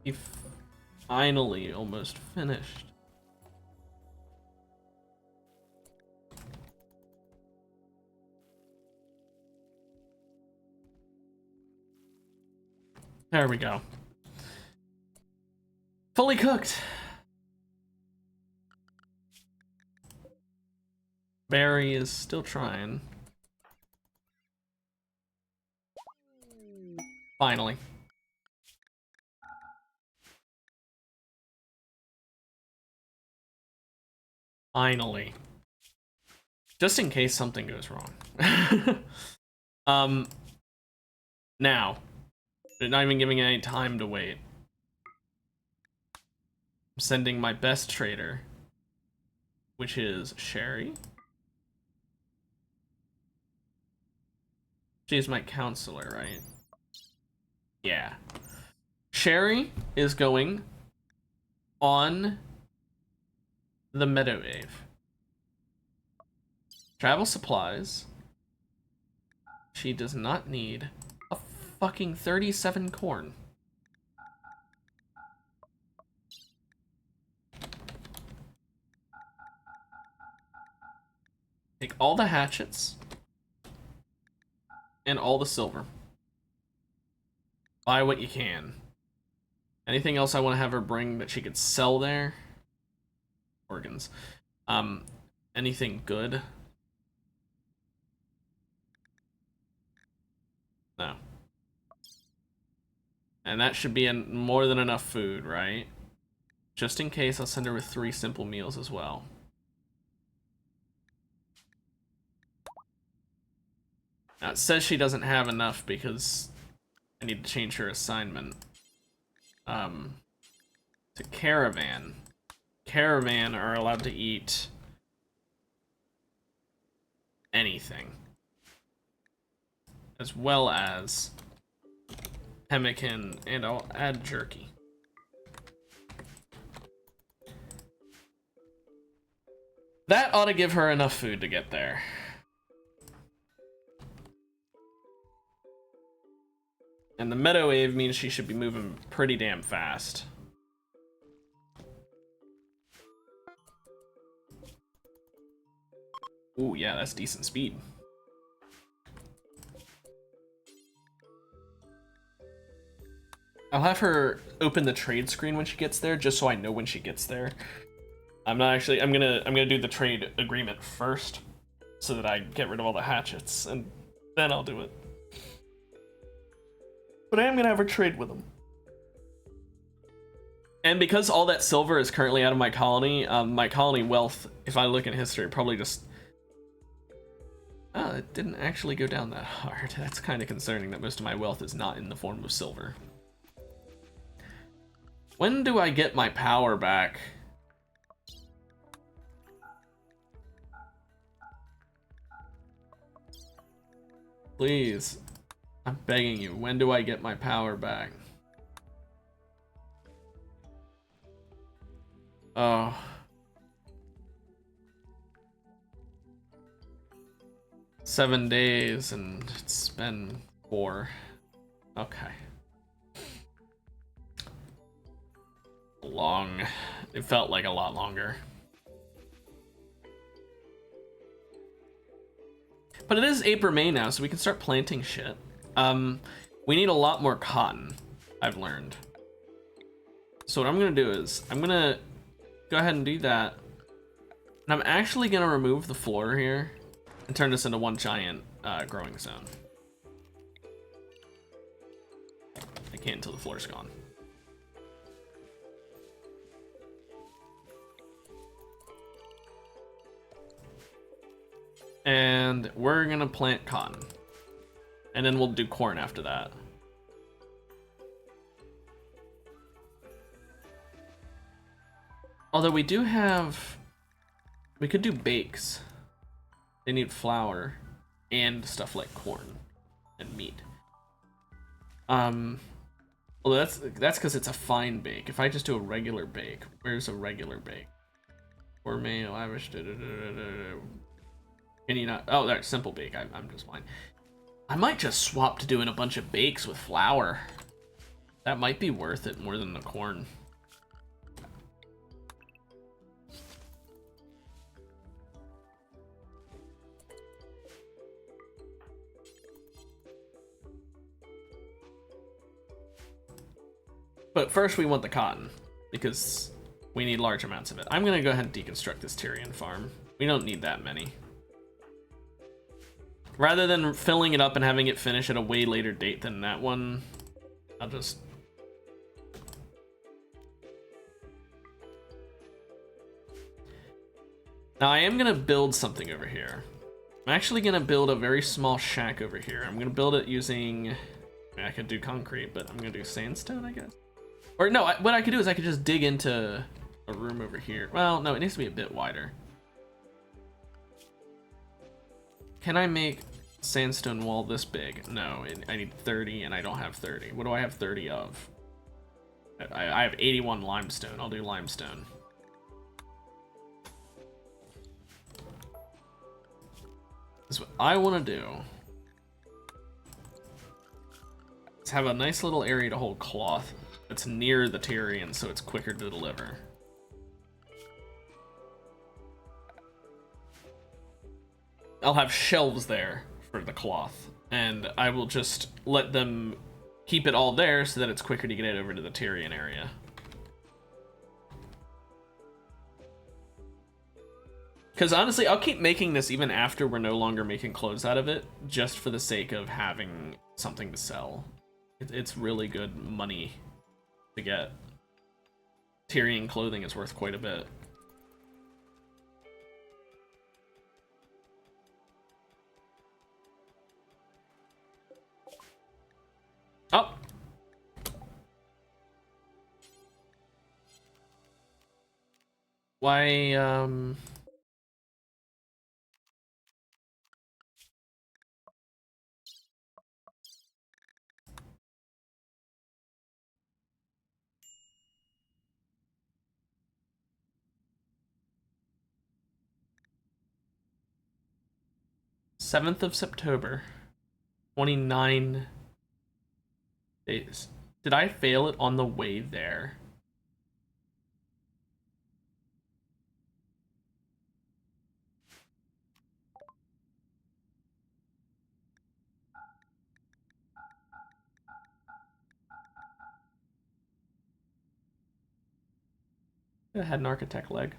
He finally almost finished. There we go. Fully cooked. Barry is still trying. Finally. Finally. Just in case something goes wrong. Now, they're not even giving it any time to wait. I'm sending my best trader, which is Sherry. She's my counselor, right? Yeah. Sherry is going on the Meadow Ave. Travel supplies. She does not need a fucking 37 corn. Take all the hatchets and all the silver. Buy what you can. Anything else I want to have her bring that she could sell there? Organs. Anything good? No. And that should be more than enough food, right? Just in case, I'll send her with 3 simple meals as well. Now, it says she doesn't have enough because I need to change her assignment. To Caravan. Caravan are allowed to eat anything. As well as pemmican, and I'll add jerky. That ought to give her enough food to get there. And the Meadow Wave means she should be moving pretty damn fast. Ooh, yeah, that's decent speed. I'll have her open the trade screen when she gets there, just so I know when she gets there. I'm gonna do the trade agreement first, so that I get rid of all the hatchets, and then I'll do it. But I am gonna have her trade with them. And because all that silver is currently out of my colony wealth, if I look in history, probably just... Oh, it didn't actually go down that hard. That's kind of concerning that most of my wealth is not in the form of silver. When do I get my power back? Please. I'm begging you. When do I get my power back? Oh. Seven days and it's been 4. Okay. Long. It felt like a lot longer. But it is April, May now, so we can start planting shit. We need a lot more cotton, I've learned. So what I'm gonna do is, I'm gonna go ahead and do that. And I'm actually gonna remove the floor here and turn this into one giant growing zone. I can't until the floor's gone. And we're gonna plant cotton. And then we'll do corn after that. Although we do have... We could do bakes. They need flour and stuff like corn and meat. Well, that's because it's a fine bake. If I just do a regular bake, where's a regular bake? Gourmet, lavish, Can you not? Oh, there's simple bake. I'm just fine. I might just swap to doing a bunch of bakes with flour. That might be worth it more than the corn. But first we want the cotton, because we need large amounts of it. I'm gonna go ahead and deconstruct this Tyrian farm. We don't need that many. Rather than filling it up and having it finish at a way later date than that one, I'll just... Now I am gonna build something over here. I'm actually gonna build a very small shack over here. I'm gonna build it using, I mean, I could do concrete, but I'm gonna do sandstone, I guess. Or no, what I could do is I could just dig into a room over here. Well, no, it needs to be a bit wider. Can I make sandstone wall this big? No, I need 30 and I don't have 30. What do I have 30 of? I have 81 limestone. I'll do limestone. That's what I want to do. Is have a nice little area to hold cloth that's near the Tyrian so it's quicker to deliver. I'll have shelves there for the cloth, and I will just let them keep it all there so that it's quicker to get it over to the Tyrian area. Because honestly, I'll keep making this even after we're no longer making clothes out of it, just for the sake of having something to sell. It's really good money to get. Tyrian clothing is worth quite a bit. Oh! Why, 7th of September. 29 days. Did I fail it on the way there? Could have had an architect leg.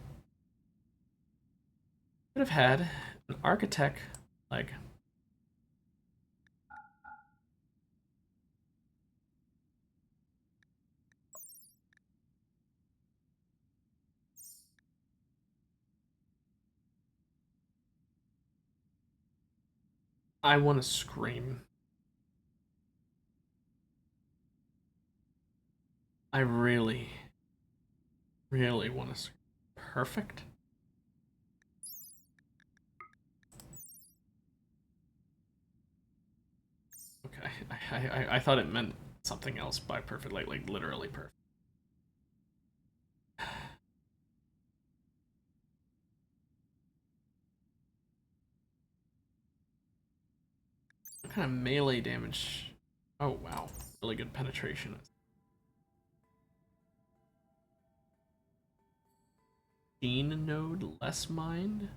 Could have had an architect leg. I want to scream. I really, really want to scream. Perfect. Okay, I thought it meant something else by perfect, like literally perfect. What kind of melee damage? Oh wow, really good penetration. Gene node less mind?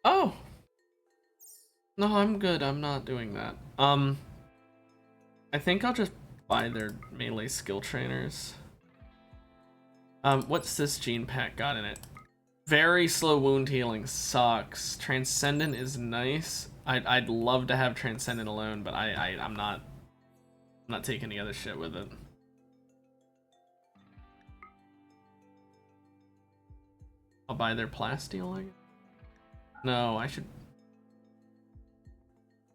Oh! No, I'm good. I'm not doing that. I think I'll just buy their melee skill trainers. What's this gene pack got in it? Very slow wound healing sucks. Transcendent is nice. I'd love to have Transcendent alone, but I'm not taking any other shit with it. I'll buy their plasteel, I guess. No, I should.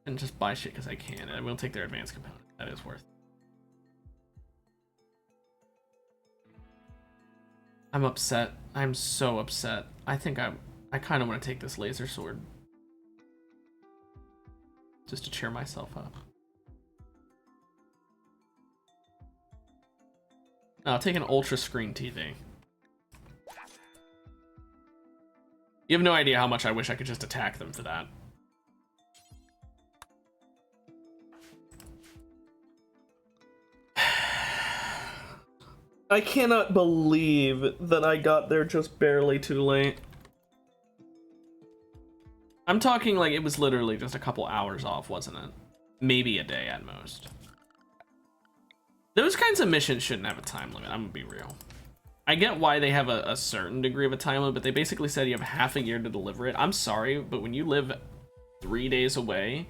And just buy shit because I can. I will take their advanced component. That is worth. I'm upset. I'm so upset. I think I kind of want to take this laser sword. Just to cheer myself up. No, I'll take an ultra screen TV. You have no idea how much I wish I could just attack them for that. I cannot believe that I got there just barely too late. I'm talking like it was literally just a couple hours off, wasn't it? Maybe a day at most. Those kinds of missions shouldn't have a time limit, I'm gonna be real. I get why they have a certain degree of a time limit, but they basically said you have half a year to deliver it. I'm sorry, but when you live 3 days away,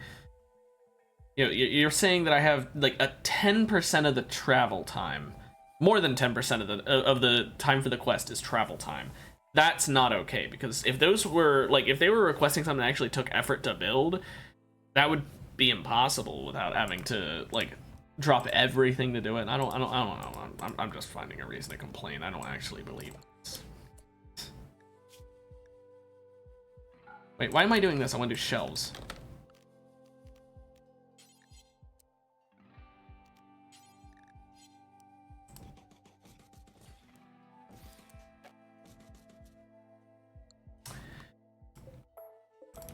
You're saying that I have like a 10% of the travel time, more than 10% of the time for the quest is travel time. That's not okay, because if those were like, if they were requesting something that actually took effort to build, that would be impossible without having to like drop everything to do it. I don't know. I'm just finding a reason to complain. I don't actually believe this. Wait, why am I doing this? I want to do shelves.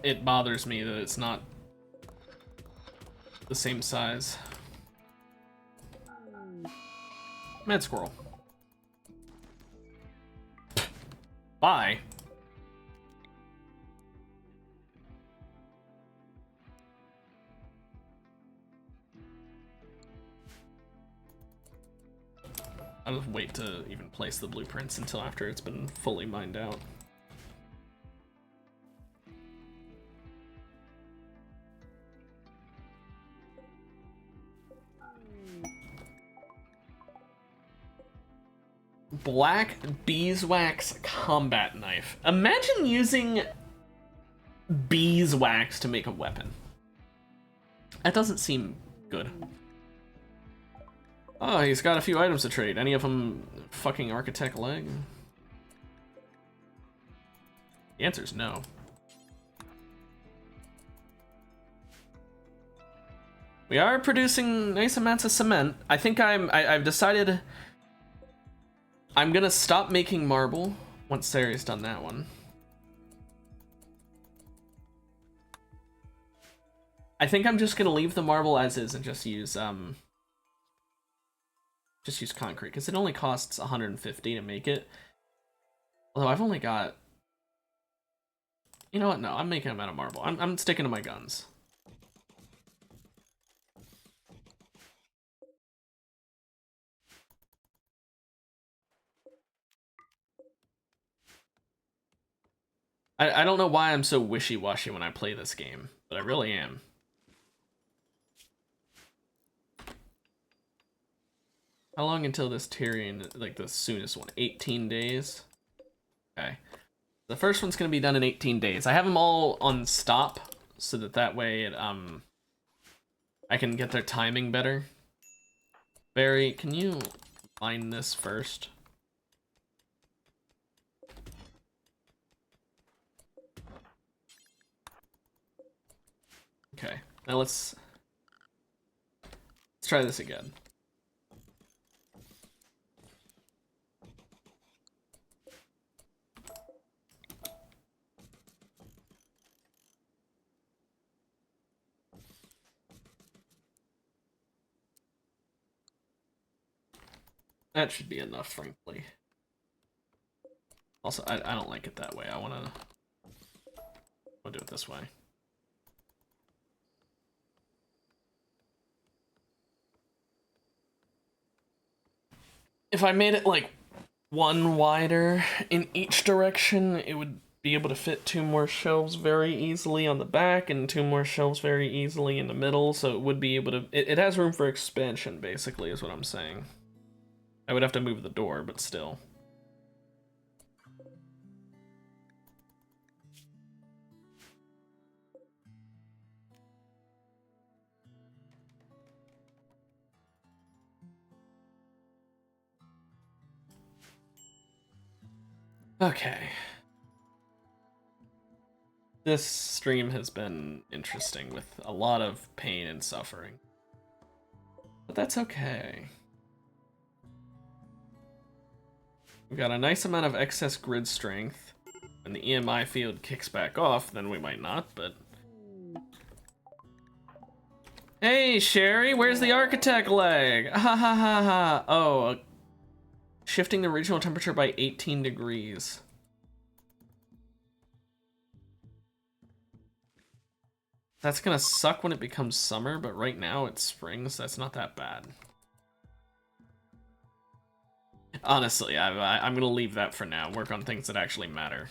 It bothers me that it's not the same size. Med squirrel. Bye. I'll just wait to even place the blueprints until after it's been fully mined out. Black beeswax combat knife. Imagine using beeswax to make a weapon. That doesn't seem good. Oh, he's got a few items to trade. Any of them fucking architect leg? The answer's no. We are producing nice amounts of cement. I think I've decided I'm gonna stop making marble once Sarah's done that one. I think I'm just gonna leave the marble as is and just use concrete, because it only costs 150 to make it. Although I've only got, you know what? No, I'm making them out of marble. I'm sticking to my guns. I don't know why I'm so wishy-washy when I play this game, but I really am. How long until this Tyrion, like the soonest one? 18 days? Okay. The first one's gonna be done in 18 days. I have them all on stop, so that way it, I can get their timing better. Barry, can you mine this first? Okay, now let's try this again. That should be enough, frankly. Also, I don't like it that way. I wanna do it this way. If I made it like one wider in each direction, it would be able to fit 2 more shelves very easily on the back and 2 more shelves very easily in the middle, so it would be able to, it has room for expansion, basically, is what I'm saying. I would have to move the door, but still. Okay. This stream has been interesting with a lot of pain and suffering. But that's okay. We've got a nice amount of excess grid strength. When the EMI field kicks back off, then we might not, but... Hey, Sherry, where's the architect leg? Ha ha ha ha. Oh, shifting the regional temperature by 18 degrees. That's gonna suck when it becomes summer, but right now it's spring, so that's not that bad. Honestly, I'm gonna leave that for now. Work on things that actually matter.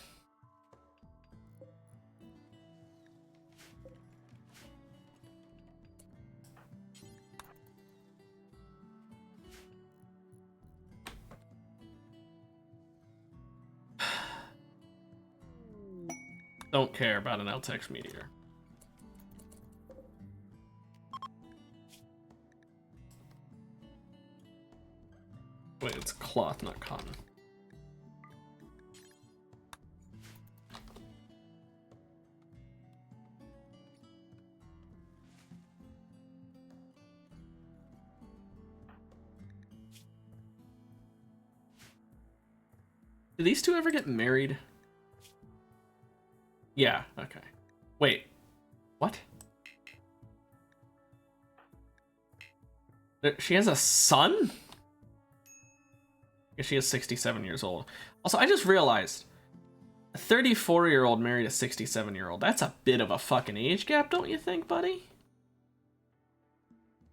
Don't care about an LTX meteor. Wait, it's cloth, not cotton. Did these two ever get married? Yeah, okay. Wait, what? She has a son? I guess she is 67 years old. Also, I just realized, a 34-year-old married a 67-year-old. That's a bit of a fucking age gap, don't you think, buddy?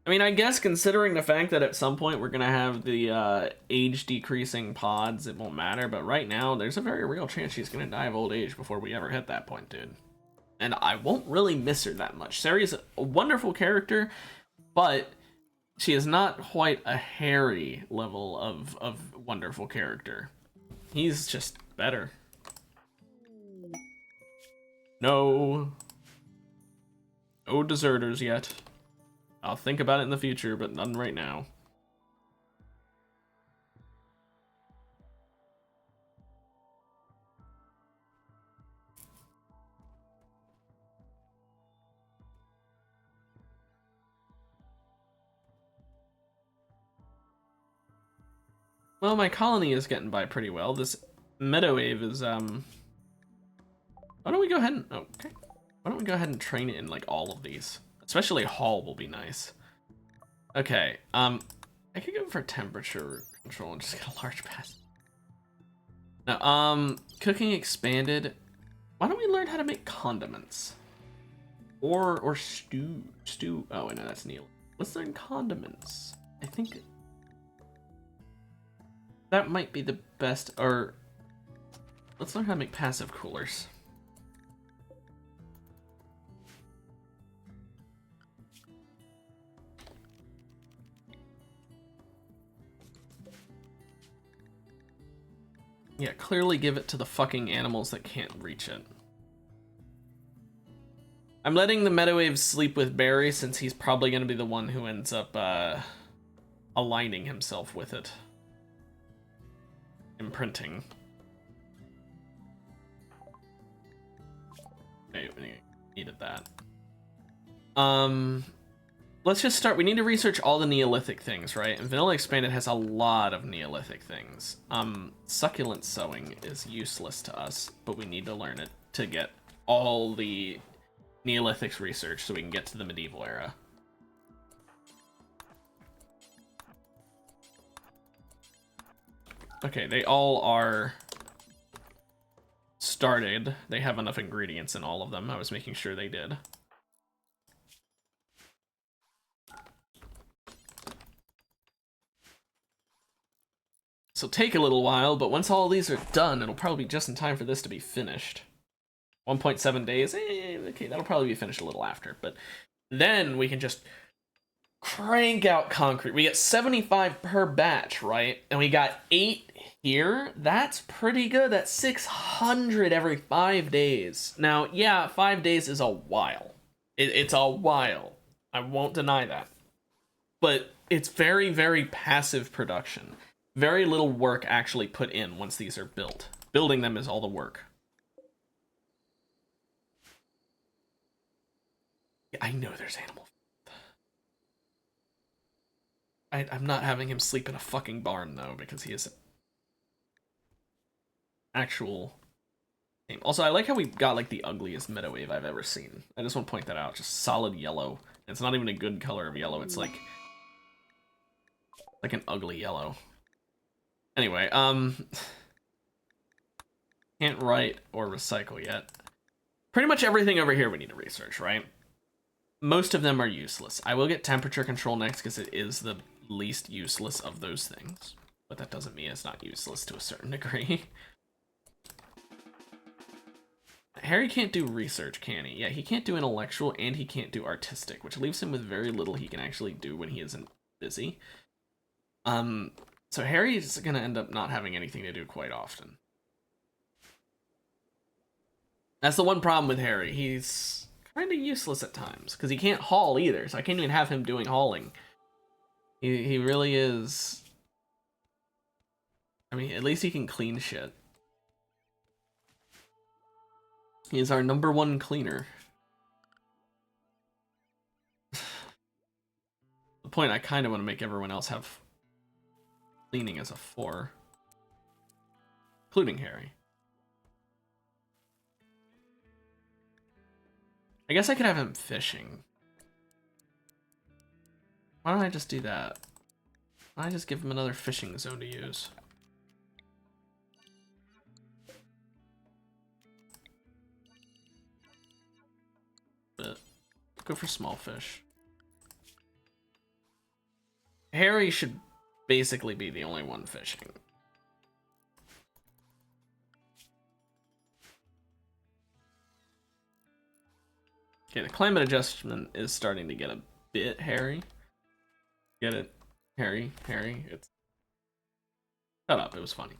I mean, I guess considering the fact that at some point we're gonna have the age decreasing pods, it won't matter, but right now there's a very real chance she's gonna die of old age before we ever hit that point, dude. And I won't really miss her that much. Sari's a wonderful character, but she is not quite a Harry level of wonderful character. He's just better. No. No deserters yet. I'll think about it in the future, but none right now. Well, my colony is getting by pretty well. This Meadowwave is, why don't we go ahead and, oh, okay. Why don't we go ahead and train it in, like, all of these? Especially Hall will be nice. Okay, I could go for temperature control and just get a large pass. Now, cooking expanded. Why don't we learn how to make condiments? Or stew, oh, no, that's Neil. Let's learn condiments. I think that might be the best, or let's learn how to make passive coolers. Yeah, clearly give it to the fucking animals that can't reach it. I'm letting the Meadowwave sleep with Barry since he's probably going to be the one who ends up aligning himself with it. Imprinting. Okay, we needed that. Let's just start. We need to research all the Neolithic things, right? And Vanilla Expanded has a lot of Neolithic things. Succulent Sowing is useless to us, but we need to learn it to get all the Neolithics research so we can get to the medieval era. Okay, they all are started. They have enough ingredients in all of them. I was making sure they did. So take a little while, but once all these are done, it'll probably be just in time for this to be finished. 1.7 days, okay, that'll probably be finished a little after, but then we can just crank out concrete. We get 75 per batch, right? And we got 8 here. That's pretty good. That's 600 every 5 days. Now, yeah, 5 days is a while. It's a while. I won't deny that. But it's very, very passive production. Very little work actually put in once these are built. Building them is all the work. I know there's animal. I'm not having him sleep in a fucking barn, though, because he is an actual game. Also, I like how we got, like, the ugliest Meadowwave I've ever seen. I just want to point that out. Just solid yellow. It's not even a good color of yellow. It's like an ugly yellow. Anyway, can't write or recycle yet. Pretty much everything over here we need to research, right? Most of them are useless. I will get temperature control next because it is the least useless of those things. But that doesn't mean it's not useless to a certain degree. Harry can't do research, can he? Yeah, he can't do intellectual and he can't do artistic, which leaves him with very little he can actually do when he isn't busy. So Harry's gonna end up not having anything to do quite often. That's the one problem with Harry. He's kind of useless at times because he can't haul either, so I can't even have him doing hauling. He really is. I mean, at least he can clean shit. He's our #1 cleaner. The point, I kind of want to make everyone else have cleaning as a 4. Including Harry. I guess I could have him fishing. Why don't I just do that? Why don't I just give him another fishing zone to use? But go for small fish. Harry should basically be the only one fishing. Okay, the climate adjustment is starting to get a bit hairy. Get it? Harry, it's... Shut up, it was funny.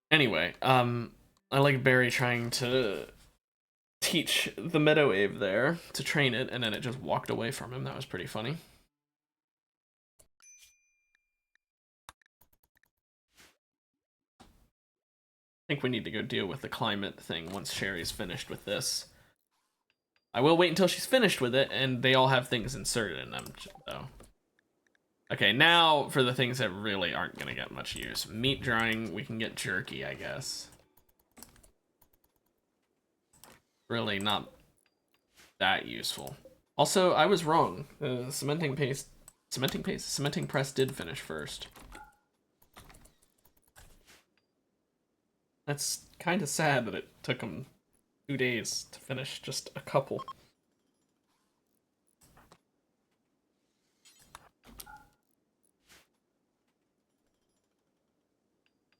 Anyway, I like Barry trying to teach the Meadow Ave there to train it, and then it just walked away from him. That was pretty funny. I think we need to go deal with the climate thing once Sherry's finished with this. I will wait until she's finished with it, and they all have things inserted in them, though. Okay, now for the things that really aren't gonna get much use. Meat drying, we can get jerky, I guess. Really not that useful. Also, I was wrong. The cementing press did finish first. That's kind of sad that it took them 2 days to finish just a couple.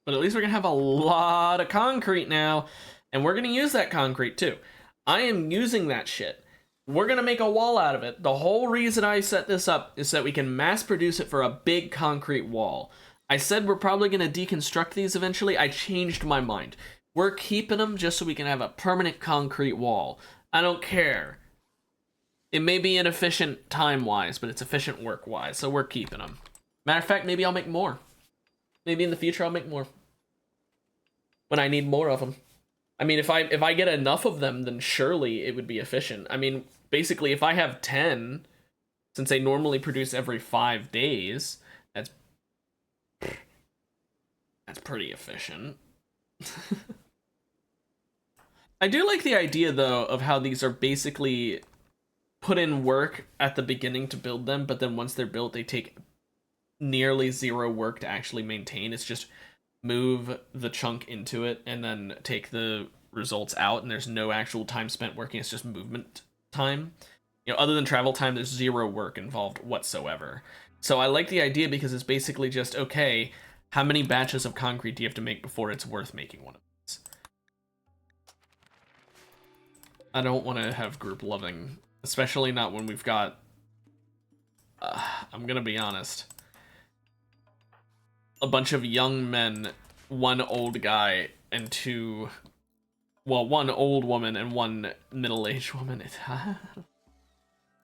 But at least we're gonna have a lot of concrete now, and we're gonna use that concrete too. I am using that shit. We're gonna make a wall out of it. The whole reason I set this up is that we can mass produce it for a big concrete wall. I said we're probably gonna deconstruct these eventually. I changed my mind. We're keeping them just so we can have a permanent concrete wall. I don't care. It may be inefficient time-wise, but it's efficient work-wise, so we're keeping them. Matter of fact, maybe I'll make more. Maybe in the future I'll make more. When I need more of them. I mean, if I get enough of them, then surely it would be efficient. I mean, basically, if I have 10, since they normally produce every 5 days, that's pretty efficient. I do like the idea, though, of how these are basically put in work at the beginning to build them, but then once they're built, they take nearly 0 work to actually maintain. It's just move the chunk into it and then take the results out, and there's no actual time spent working. It's just movement time. You know, other than travel time, there's 0 work involved whatsoever. So I like the idea because it's basically just, okay, how many batches of concrete do you have to make before it's worth making one of these? I don't want to have group loving, especially not when we've got, I'm gonna be honest, a bunch of young men, 1 old guy, and 2, well, 1 old woman and 1 middle-aged woman.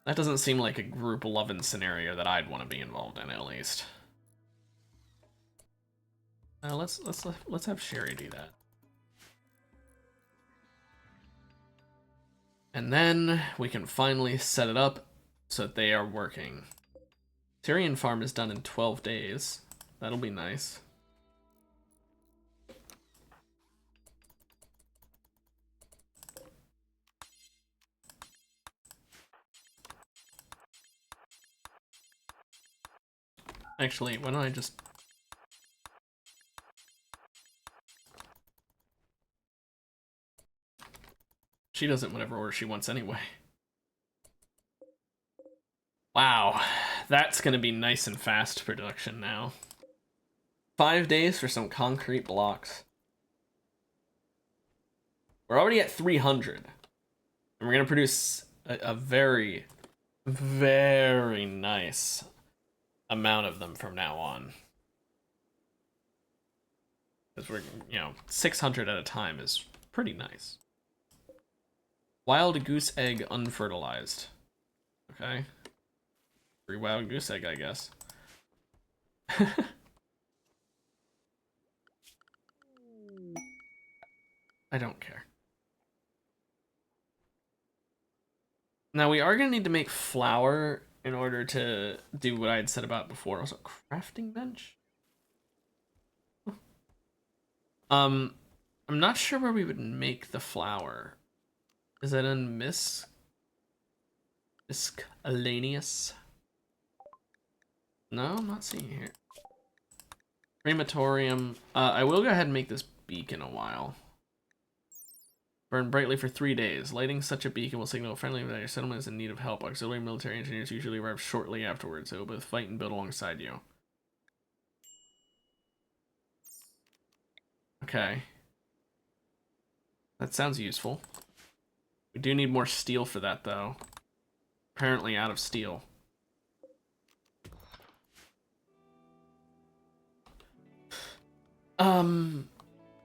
That doesn't seem like a group loving scenario that I'd want to be involved in, at least. Let's have Sherry do that. And then we can finally set it up so that they are working. Tyrion farm is done in 12 days. That'll be nice. Actually, why don't I just... She does it whatever order she wants anyway. Wow, that's gonna be nice and fast production now. 5 days for some concrete blocks. We're already at 300. And we're gonna produce a very, very nice amount of them from now on. Because we're, 600 at a time is pretty nice. Wild goose egg unfertilized. Okay. Free wild goose egg, I guess. I don't care. Now we are gonna need to make flour in order to do what I had said about before. Also, crafting bench? I'm not sure where we would make the flour. Is that in miscellaneous? No, I'm not seeing it here. Crematorium. I will go ahead and make this beacon a while. Burn brightly for 3 days. Lighting such a beacon will signal friendly that your settlement is in need of help. Auxiliary military engineers usually arrive shortly afterwards. They will both fight and build alongside you. Okay. That sounds useful. We do need more steel for that, though. Apparently out of steel.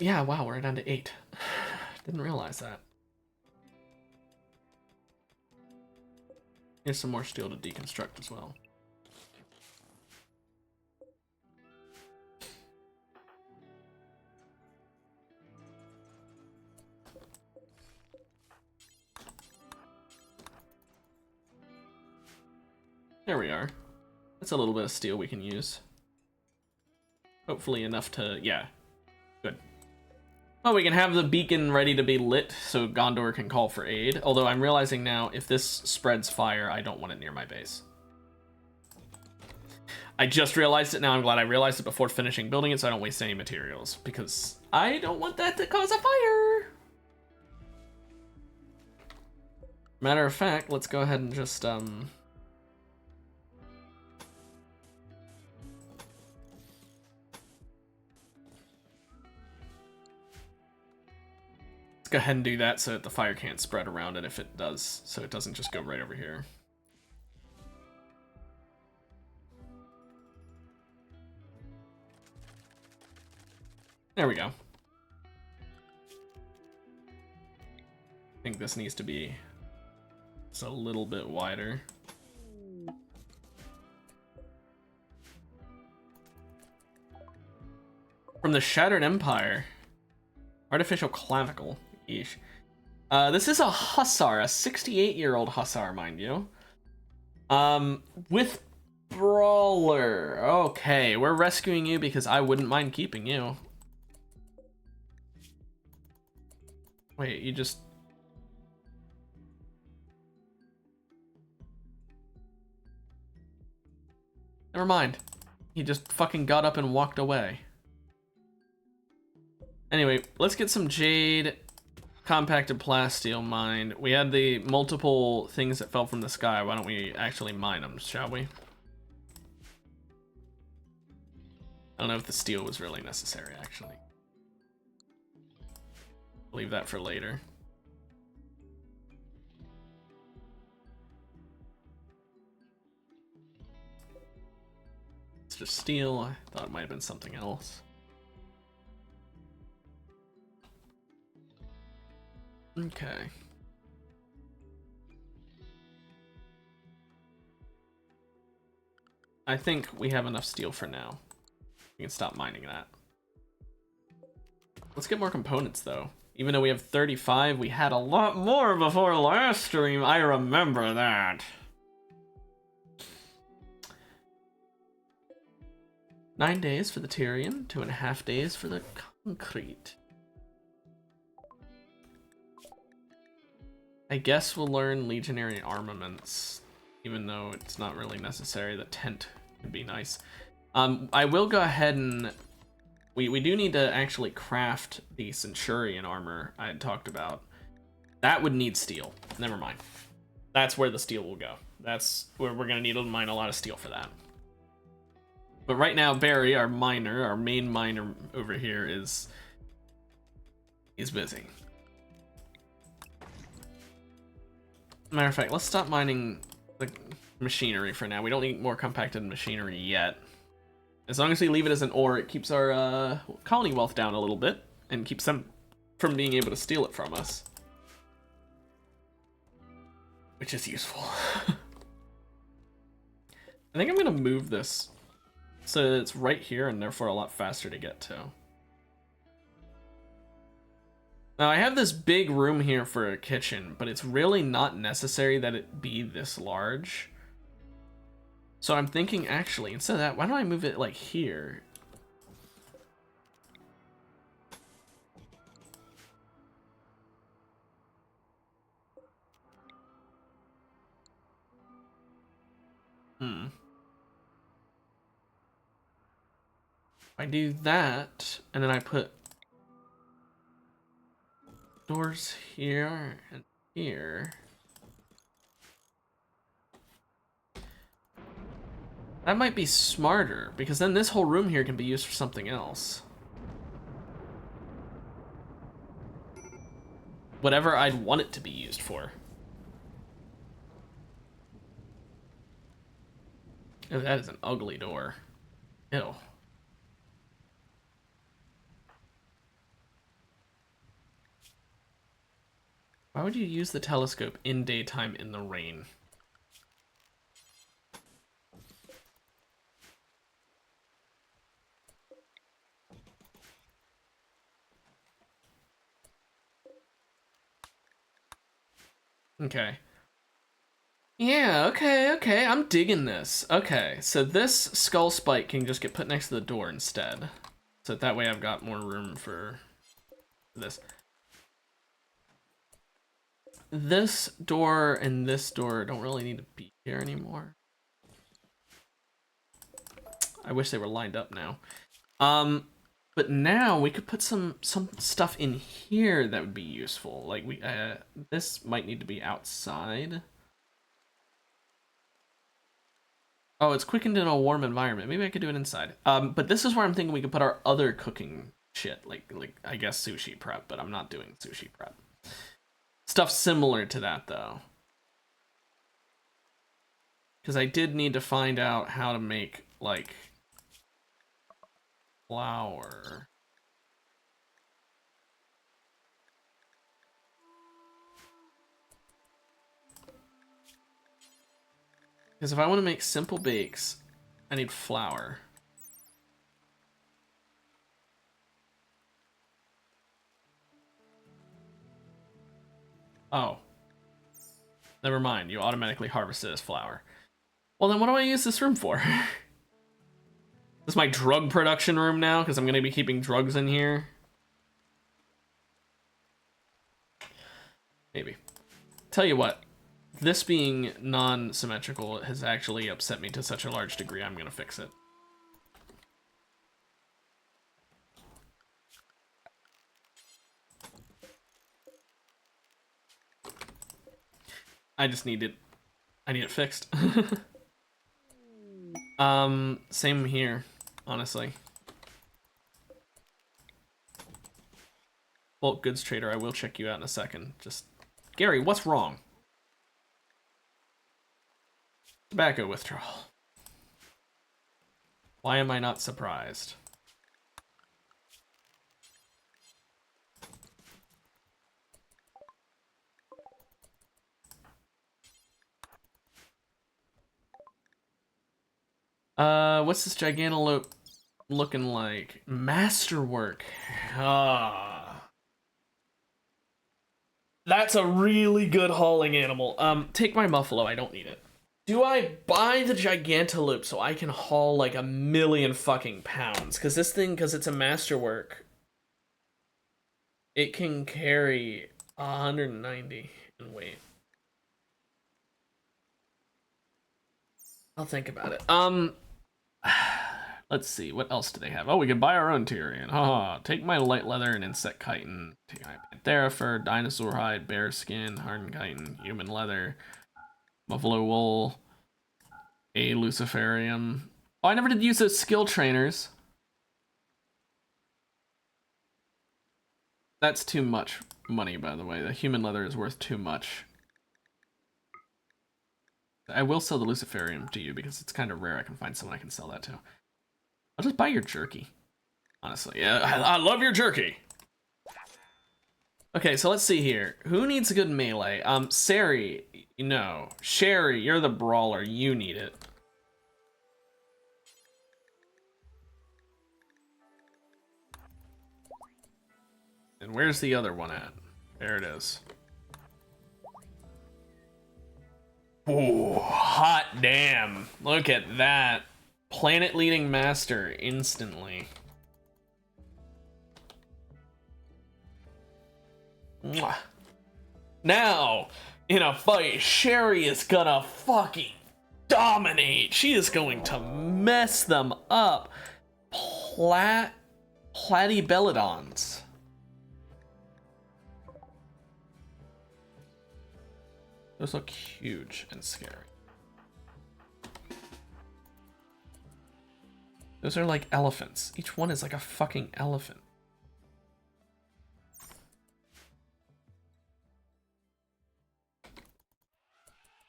Yeah, wow, we're down to 8. Didn't realize that. Here's some more steel to deconstruct as well. There we are. That's a little bit of steel we can use. Hopefully enough to, yeah, good. Well, we can have the beacon ready to be lit so Gondor can call for aid. Although I'm realizing now, if this spreads fire, I don't want it near my base. I just realized it now. I'm glad I realized it before finishing building it so I don't waste any materials. Because I don't want that to cause a fire. Matter of fact, let's go ahead and just, Let's go ahead and do that so that the fire can't spread around it if it does, so it doesn't just go right over here. There we go. I think this needs to be just a little bit wider. From the Shattered Empire. Artificial clavicle. Yeesh. This is a hussar, a 68-year-old hussar, mind you. With brawler. Okay, we're rescuing you because I wouldn't mind keeping you. Wait, you just... Never mind. He just fucking got up and walked away. Anyway, let's get some jade, compacted plasteel mined. We had the multiple things that fell from the sky. Why don't we actually mine them, shall we? I don't know if the steel was really necessary, actually. Leave that for later. It's just steel. I thought it might have been something else. Okay. I think we have enough steel for now. We can stop mining that. Let's get more components, though. Even though we have 35, we had a lot more before last stream. I remember that. 9 days for the Tyrian, 2.5 days for the concrete. I guess we'll learn legionary armaments, even though it's not really necessary. The tent would be nice. I will go ahead and... We do need to actually craft the Centurion armor I had talked about. That would need steel. Never mind. That's where the steel will go. That's where we're going to need to mine a lot of steel for that. But right now, Barry, our miner, our main miner over here, is busy. Matter of fact, let's stop mining the machinery for now. We don't need more compacted machinery yet. As long as we leave it as an ore, it keeps our colony wealth down a little bit and keeps them from being able to steal it from us. Which is useful. I think I'm gonna move this so that it's right here and therefore a lot faster to get to. Now I have this big room here for a kitchen, but it's really not necessary that it be this large. So I'm thinking, actually, instead of that, why don't I move it like here? I do that, and then I put doors here and here. That might be smarter, because then this whole room here can be used for something else. Whatever I'd want it to be used for. Oh, that is an ugly door. Ew. Why would you use the telescope in daytime in the rain? Okay. Yeah, okay, I'm digging this. Okay, so this skull spike can just get put next to the door instead. So that way I've got more room for this. This door and this door don't really need to be here anymore. I wish they were lined up now. But now we could put some stuff in here that would be useful. Like this might need to be outside. Oh, it's quickened in a warm environment. Maybe I could do it inside. But this is where I'm thinking we could put our other cooking shit, like I guess sushi prep, but I'm not doing sushi prep. Stuff similar to that though. Because I did need to find out how to make like flour. Because if I want to make simple bakes, I need flour. Oh. Never mind, you automatically harvest it as flour. Well then what do I use this room for? This is my drug production room now, because I'm going to be keeping drugs in here. Maybe. Tell you what, this being non-symmetrical has actually upset me to such a large degree, I'm going to fix it. I just need it. I need it fixed. Same here, honestly. Bulk goods trader, I will check you out in a second. Just, Gary, what's wrong? Tobacco withdrawal. Why am I not surprised? What's this gigantalope looking like? Masterwork. Ah. That's a really good hauling animal. Take my muffalo, I don't need it. Do I buy the gigantalope so I can haul like 1,000,000 fucking pounds? Because this thing, because it's a masterwork, it can carry 190 in weight. I'll think about it. Let's see, what else do they have? Oh, we can buy our own Tyrian. Take my light leather and insect chitin. Take my panthera fur, dinosaur hide, bear skin, hardened chitin, human leather, buffalo wool, a luciferium. Oh, I never did use those skill trainers. That's too much money, by the way. The human leather is worth too much. I will sell the luciferium to you because it's kind of rare I can find someone I can sell that to. I'll just buy your jerky. Honestly, yeah, I love your jerky. Okay, so let's see here. Who needs a good melee? Sari, no. Sherry, you're the brawler. You need it. And where's the other one at? There it is. Ooh, hot damn. Look at that. Planet leading master instantly. Mwah. Now, in a fight, Sherry is gonna fucking dominate. She is going to mess them up. Platybelodons. Those look huge and scary. Those are like elephants. Each one is like a fucking elephant.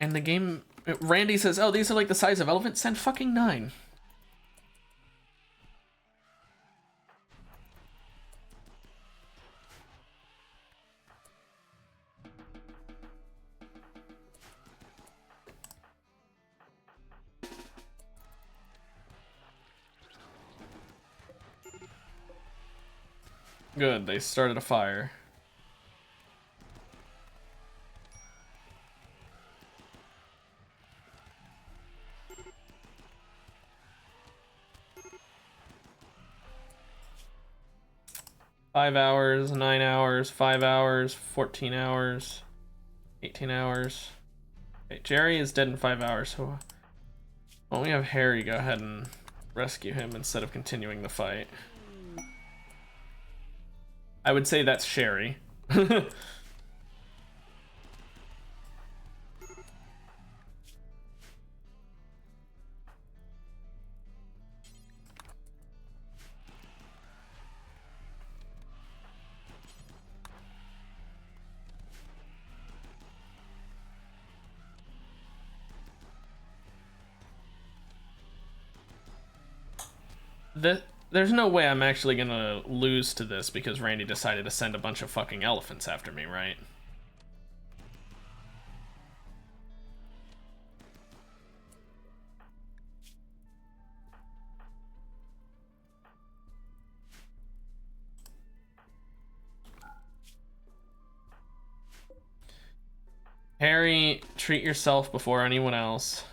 And the game, Randy says, oh, these are like the size of elephants? Send fucking 9. Good, they started a fire. Five hours, 9 hours, 5 hours, 14 hours, 18 hours. Okay, Jerry is dead in 5 hours, so why don't we have Harry go ahead and rescue him instead of continuing the fight? I would say that's Sherry. There's no way I'm actually gonna lose to this because Randy decided to send a bunch of fucking elephants after me, right? Harry, treat yourself before anyone else.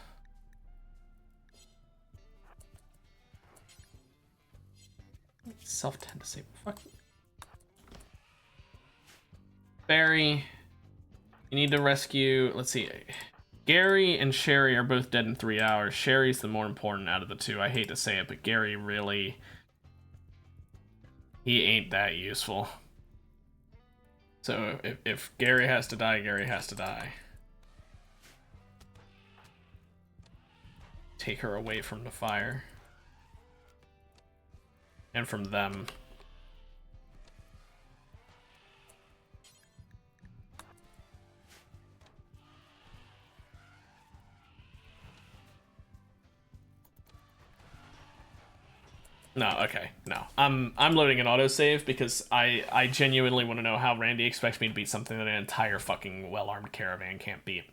Self-tend to say fuck. Barry, you need to rescue, let's see. Gary and Sherry are both dead in 3 hours. Sherry's the more important out of the two. I hate to say it, but Gary really, he ain't that useful. So if Gary has to die, Gary has to die. Take her away from the fire. And from them. No, okay, no. I'm loading an autosave because I genuinely want to know how Randy expects me to beat something that an entire fucking well-armed caravan can't beat.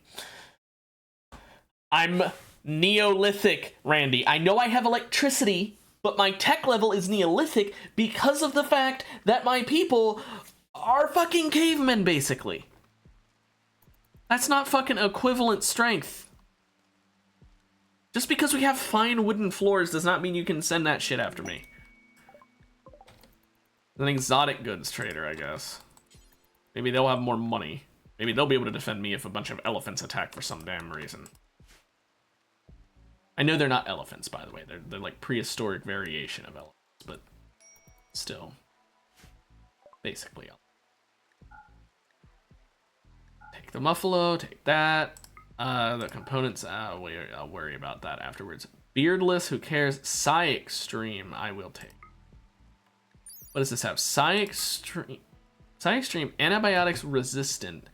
I'm Neolithic, Randy. I know I have electricity, but my tech level is Neolithic because of the fact that my people are fucking cavemen, basically. That's not fucking equivalent strength. Just because we have fine wooden floors does not mean you can send that shit after me. An exotic goods trader, I guess. Maybe they'll have more money. Maybe they'll be able to defend me if a bunch of elephants attack for some damn reason. I know they're not elephants, by the way. They're like prehistoric variation of elephants, but still. Basically. Take the muffalo, take that. The components, I'll worry about that afterwards. Beardless, who cares? Psy Extreme, I will take. What does this have? Psy Extreme, antibiotics resistant,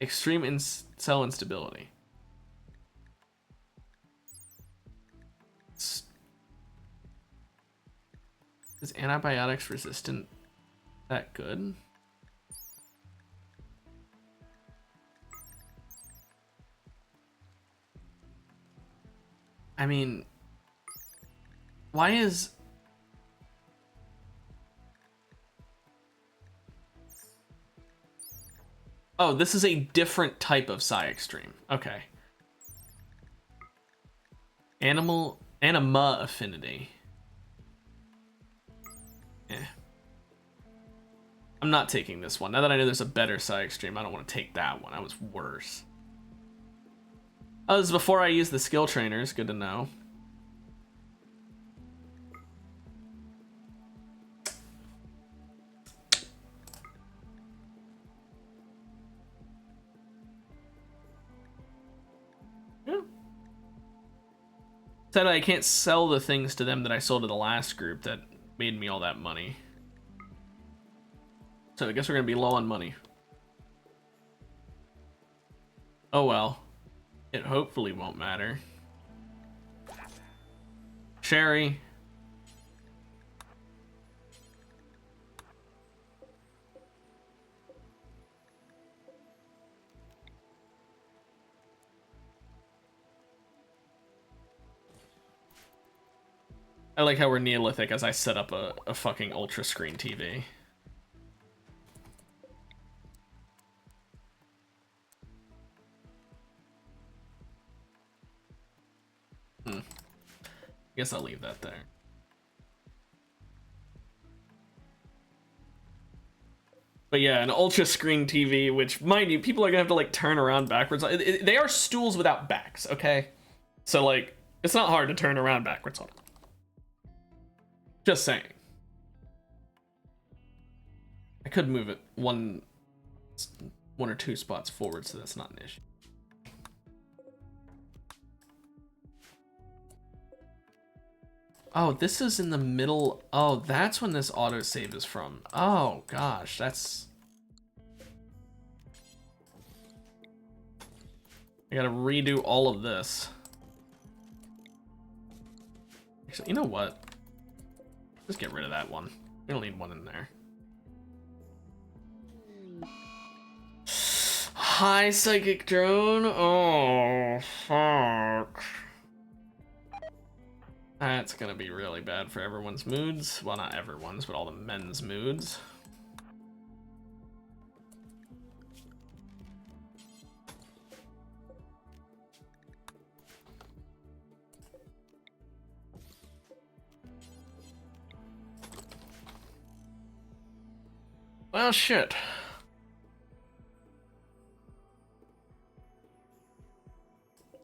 extreme cell instability. Is antibiotics resistant that good? I mean, why is... Oh, this is a different type of Psy Extreme. Okay. Anima affinity. Yeah. I'm not taking this one. Now that I know there's a better Psy Extreme, I don't want to take that one. That was worse. Oh, this is before I use the skill trainers. Good to know. Yeah. Said I can't sell the things to them that I sold to the last group that made me all that money. So I guess we're gonna be low on money. Oh well. It hopefully won't matter. Sherry. I like how we're Neolithic as I set up a fucking ultra screen TV. Guess I'll leave that there. But yeah, an ultra screen TV, which, mind you, people are gonna have to like turn around backwards. They are stools without backs, okay? So like, it's not hard to turn around backwards on them. Just saying. I could move it one or two spots forward, so that's not an issue. Oh, this is in the middle. Oh, that's when this autosave is from. Oh, gosh, that's... I gotta redo all of this. Actually, you know what? Just get rid of that one. We don't need one in there. Hi, Psychic Drone. Oh, fuck. That's gonna be really bad for everyone's moods. Well, not everyone's, but all the men's moods. Well, shit.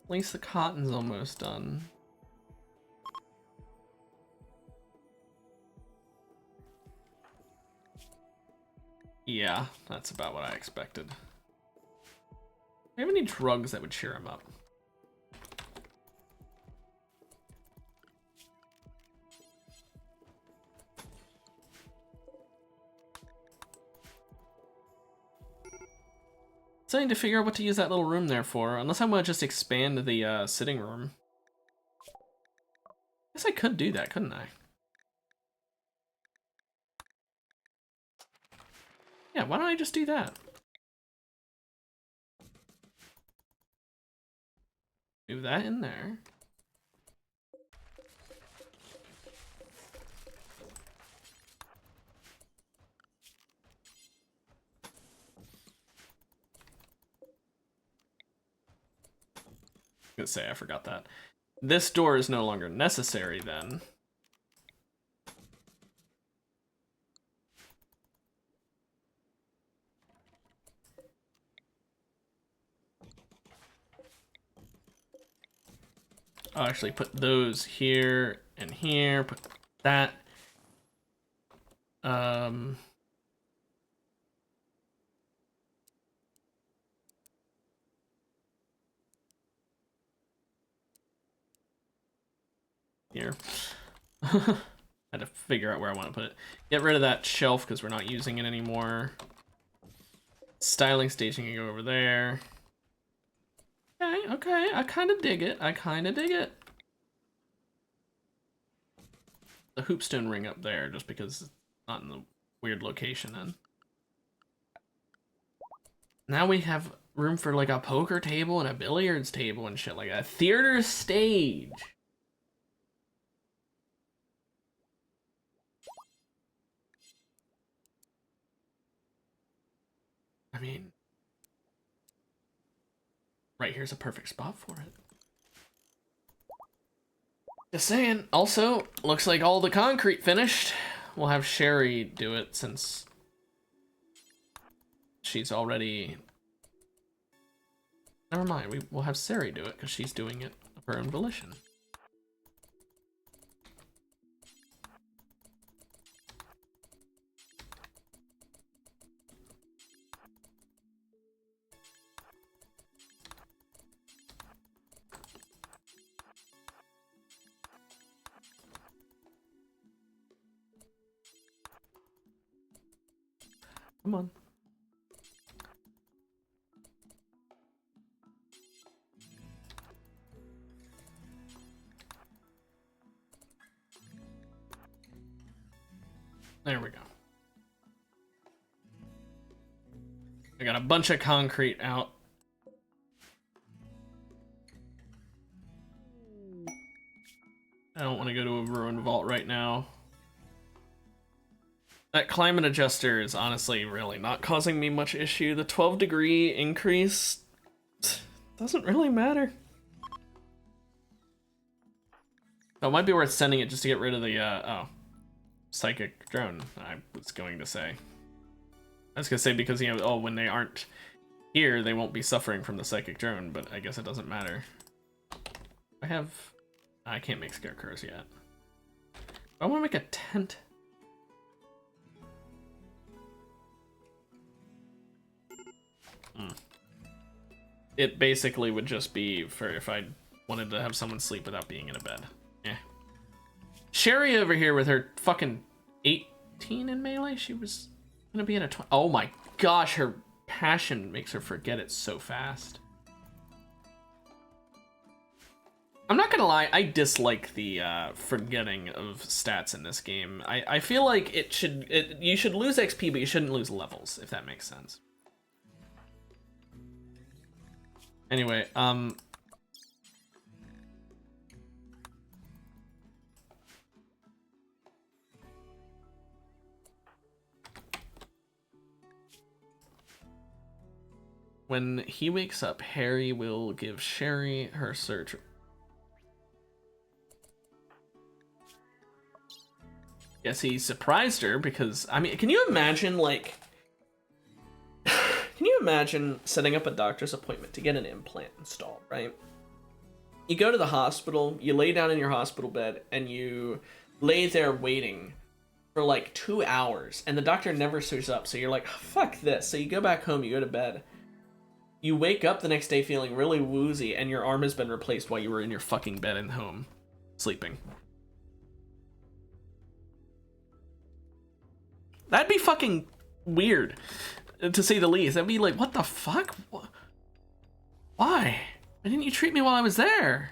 At least the cotton's almost done. Yeah, that's about what I expected. Do you have any drugs that would cheer him up? So I need to figure out what to use that little room there for, unless I want to just expand the sitting room. I guess I could do that, couldn't I? Yeah, why don't I just do that? Move that in there. I was gonna say, I forgot that. This door is no longer necessary then. I'll actually put those here and here, put that. Here. I had to figure out where I want to put it. Get rid of that shelf because we're not using it anymore. Styling station can go over there. Okay, okay, I kind of dig it. I kind of dig it. The hoopstone ring up there just because it's not in the weird location then. Now we have room for like a poker table and a billiards table and shit like that. Theater stage. I mean, right here's a perfect spot for it. Just saying. Also, looks like all the concrete finished. We'll have Sherry do it since she's already... Never mind, we'll have Sari do it because she's doing it of her own volition. Come on. There we go. I got a bunch of concrete out. I don't want to go to a ruined vault right now. That climate adjuster is honestly really not causing me much issue. The 12-degree increase doesn't really matter. So it might be worth sending it just to get rid of the, psychic drone, I was going to say. I was going to say because, you know, when they aren't here, they won't be suffering from the psychic drone, but I guess it doesn't matter. I can't make scarecrows yet. I want to make a tent. It basically would just be for if I wanted to have someone sleep without being in a bed. Yeah. Sherry over here with her fucking 18 in melee, she was gonna be in a 20. Oh my gosh, her passion makes her forget it so fast. I'm not gonna lie, I dislike the forgetting of stats in this game. I feel like you should lose XP, but you shouldn't lose levels, if that makes sense. Anyway, when he wakes up, Harry will give Sherry her search. Yes, he surprised her because, I mean, can you imagine, like... Can you imagine setting up a doctor's appointment to get an implant installed, right? You go to the hospital, you lay down in your hospital bed, and you lay there waiting for like 2 hours, and the doctor never shows up, so you're like, fuck this. So you go back home, you go to bed. You wake up the next day feeling really woozy, and your arm has been replaced while you were in your fucking bed at home, sleeping. That'd be fucking weird, to say the least. That'd be like, what the fuck? Why? Why didn't you treat me while I was there?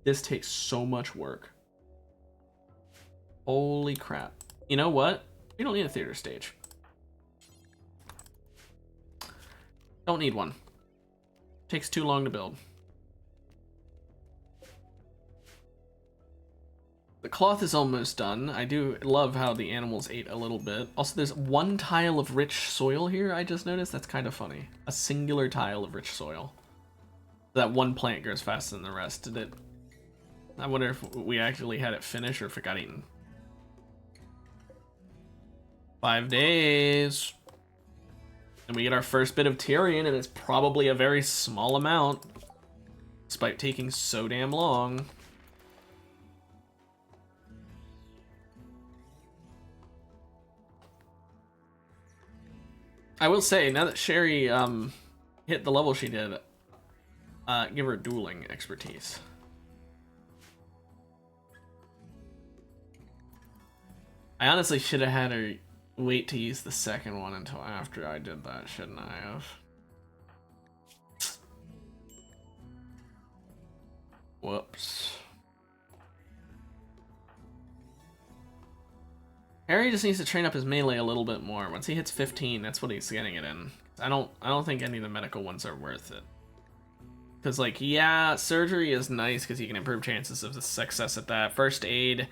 This takes so much work. Holy crap. You know what? We don't need a theater stage. Don't need one. Takes too long to build. The cloth is almost done. I do love how the animals ate a little bit. Also, there's one tile of rich soil here, I just noticed. That's kind of funny. A singular tile of rich soil. That one plant grows faster than the rest. Did it... I wonder if we actually had it finished or if it got eaten. 5 days. And we get our first bit of Tyrion, and it's probably a very small amount. Despite taking so damn long. I will say, now that Sherry hit the level she did, give her dueling expertise. I honestly should have had her wait to use the second one until after I did that, shouldn't I have? Whoops. Harry just needs to train up his melee a little bit more. Once he hits 15, that's what he's getting it in. I don't think any of the medical ones are worth it. Because, like, yeah, surgery is nice because you can improve chances of success at that. First aid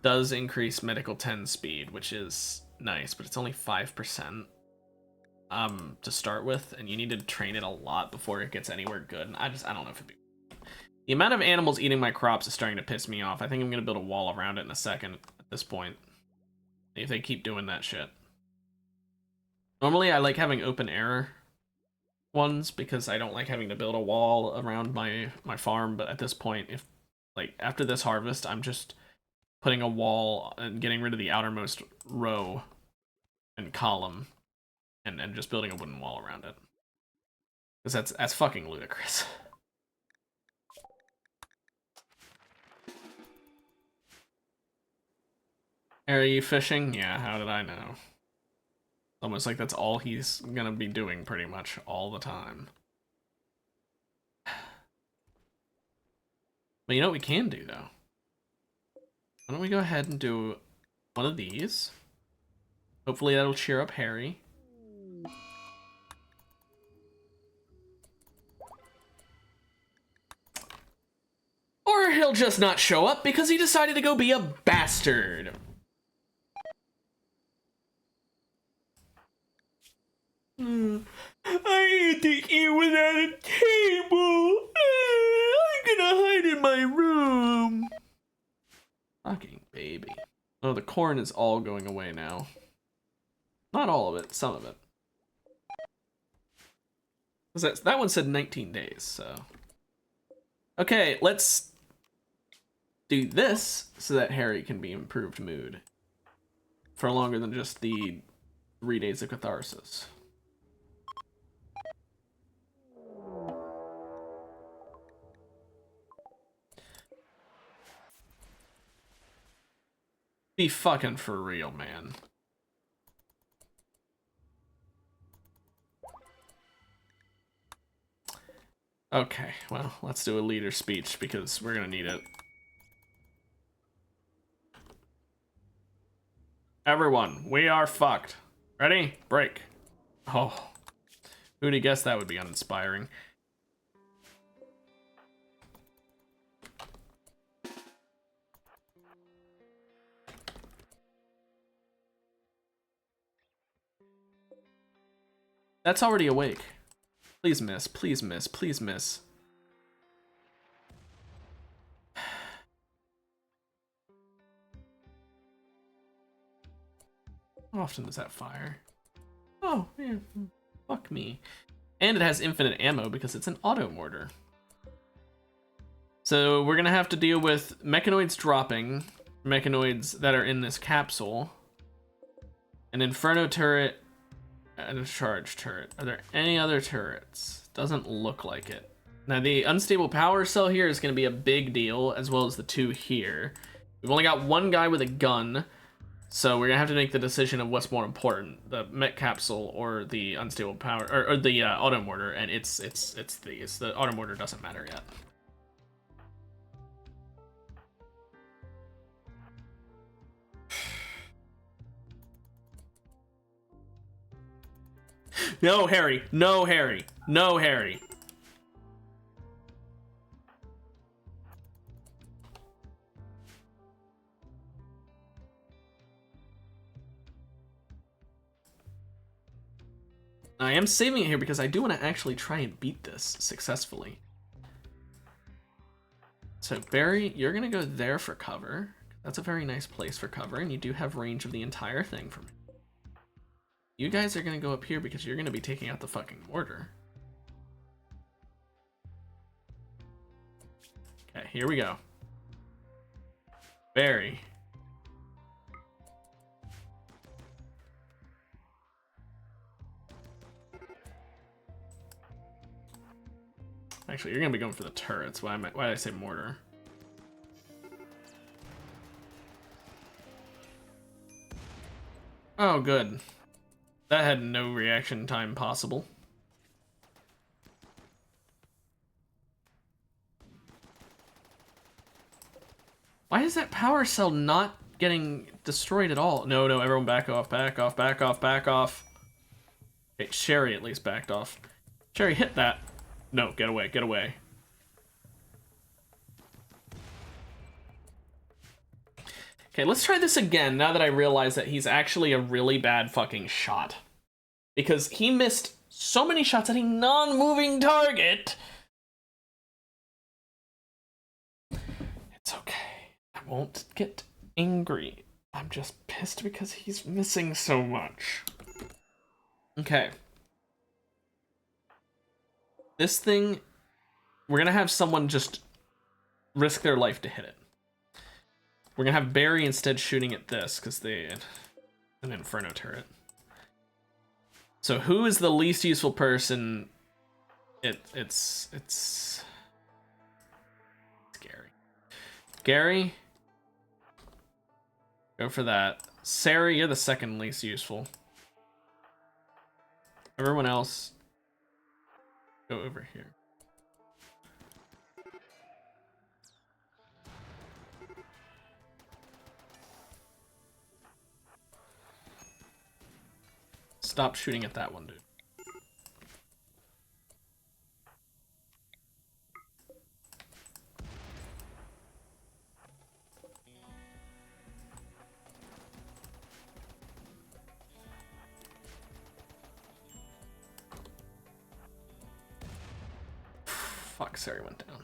does increase medical 10 speed, which is nice, but it's only 5%. To start with, and you need to train it a lot before it gets anywhere good. And I don't know if it'd be... The amount of animals eating my crops is starting to piss me off. I think I'm gonna build a wall around it in a second at this point. If they keep doing that shit. Normally I like having open air ones because I don't like having to build a wall around my farm, but at this point, if like after this harvest, I'm just putting a wall and getting rid of the outermost row and column and just building a wooden wall around it. Because that's fucking ludicrous. Are you fishing? Yeah, how did I know? Almost like that's all he's gonna be doing pretty much all the time. But you know what we can do, though? Why don't we go ahead and do one of these? Hopefully that'll cheer up Harry. Or he'll just not show up because he decided to go be a bastard. I need to eat without a table. I'm gonna hide in my room. Fucking baby. Oh, the corn is all going away now. Not all of it, some of it. That one said 19 days, so. Okay, let's do this so that Harry can be improved mood for longer than just the 3 days of catharsis. Be fucking for real, man. Okay, well, let's do a leader speech because we're gonna need it. Everyone, we are fucked. Ready? Break. Oh, who'd have guessed that would be uninspiring? That's already awake. Please miss, please miss, please miss. How often does that fire? Oh, yeah. Fuck me. And it has infinite ammo because it's an auto mortar. So we're gonna have to deal with mechanoids dropping, mechanoids that are in this capsule, an inferno turret, and a charge turret. Are there any other turrets? Doesn't look like it. Now the unstable power cell here is gonna be a big deal, as well as the two here. We've only got one guy with a gun, so we're gonna have to make the decision of what's more important, the mech capsule or the unstable power, or the auto mortar, and it's these. The auto mortar doesn't matter yet. No, Harry. No, Harry. No, Harry. I am saving it here because I do want to actually try and beat this successfully. So, Barry, you're going to go there for cover. That's a very nice place for cover, and you do have range of the entire thing from here. You guys are going to go up here because you're going to be taking out the fucking mortar. Okay, here we go. Barry. Actually, you're going to be going for the turrets. Why did I say mortar? Oh, good. That had no reaction time possible. Why is that power cell not getting destroyed at all? No, everyone back off, back off, back off, back off. Okay, Sherry at least backed off. Sherry, hit that. No, get away, get away. Okay, let's try this again now that I realize that he's actually a really bad fucking shot. Because he missed so many shots at a non-moving target. It's okay. I won't get angry. I'm just pissed because he's missing so much. Okay. This thing, we're gonna have someone just risk their life to hit it. We're gonna have Barry instead shooting at this because they an Inferno turret. So who is the least useful person? It's Gary. Gary, go for that. Sarah, you're the second least useful. Everyone else, go over here. Stop shooting at that one, dude. Fuck, Sarah went down.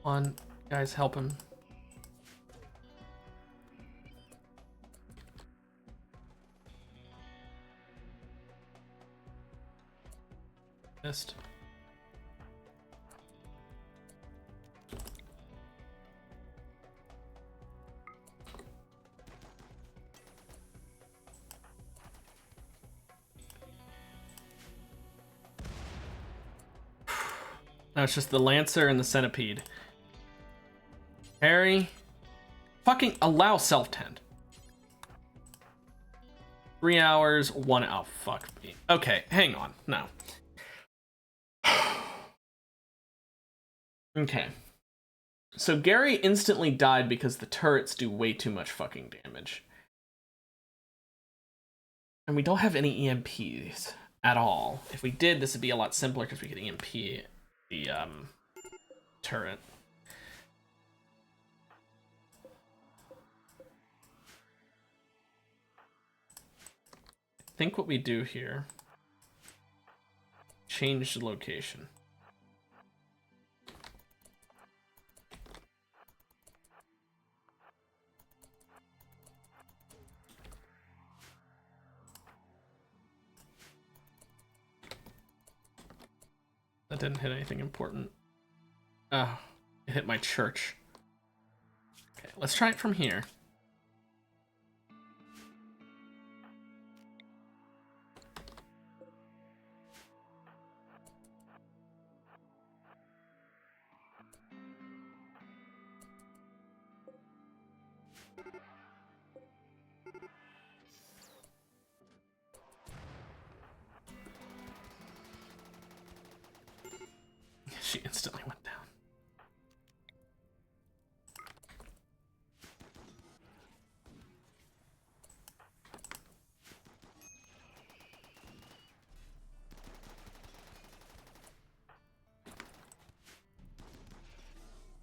Come on, guys, help him. Missed. Now it's just the Lancer and the Centipede. Harry, fucking allow self-tend. 3 hours, 1 hour. Oh, fuck me. Okay, hang on. No. Okay. So Gary instantly died because the turrets do way too much fucking damage. And we don't have any EMPs at all. If we did, this would be a lot simpler because we could EMP the turret. I think what we do here, change the location. That didn't hit anything important. Oh, it hit my church. Okay, let's try it from here. She instantly went down.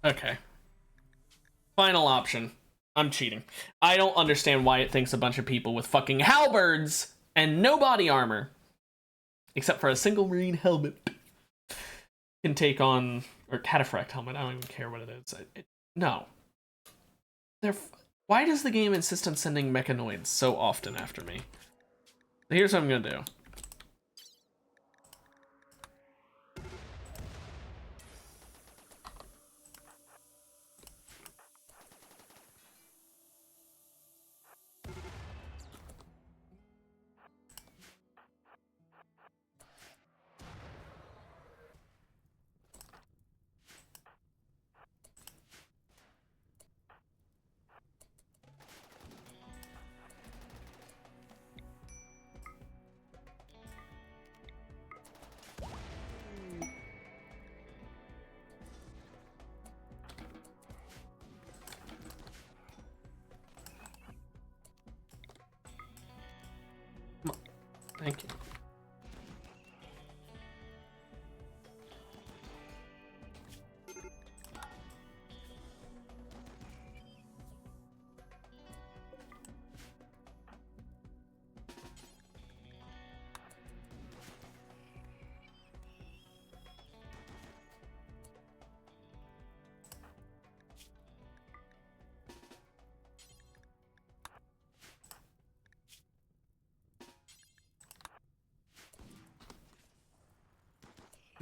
Okay. Final option. I'm cheating. I don't understand why it thinks a bunch of people with fucking halberds and no body armor, except for a single marine helmet, can take on, or cataphract helmet, I don't even care what it is. No. Why does the game insist on sending mechanoids so often after me? Here's what I'm gonna do. Thank you.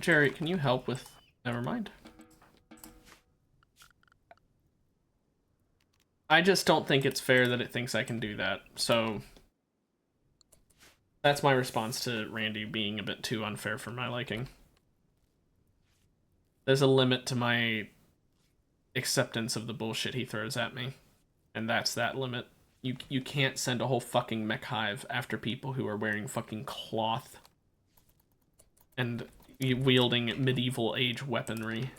Jerry, can you help with... Never mind. I just don't think it's fair that it thinks I can do that, so... That's my response to Randy being a bit too unfair for my liking. There's a limit to my acceptance of the bullshit he throws at me. And that's that limit. You can't send a whole fucking mech hive after people who are wearing fucking cloth and wielding medieval age weaponry.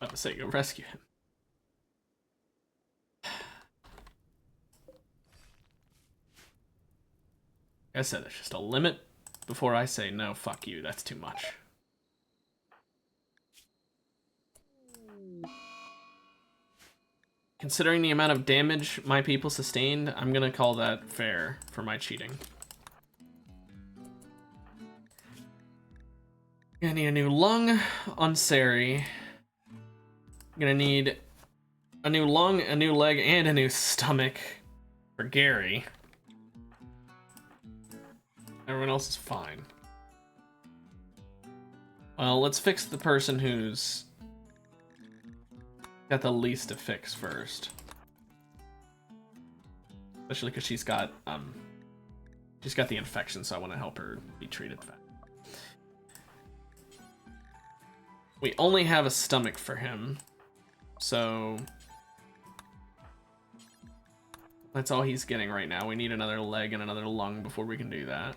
About to say, go rescue him. Like I said, there's just a limit before I say, no, fuck you, that's too much. Considering the amount of damage my people sustained, I'm gonna call that fair for my cheating. Gonna need a new lung on Sari. Gonna need a new lung, a new leg, and a new stomach for Gary. Everyone else is fine. Well, let's fix the person who's got the least to fix first. Especially because she's got the infection, so I want to help her be treated fast. We only have a stomach for him. So that's all he's getting right now. We need another leg and another lung before we can do that.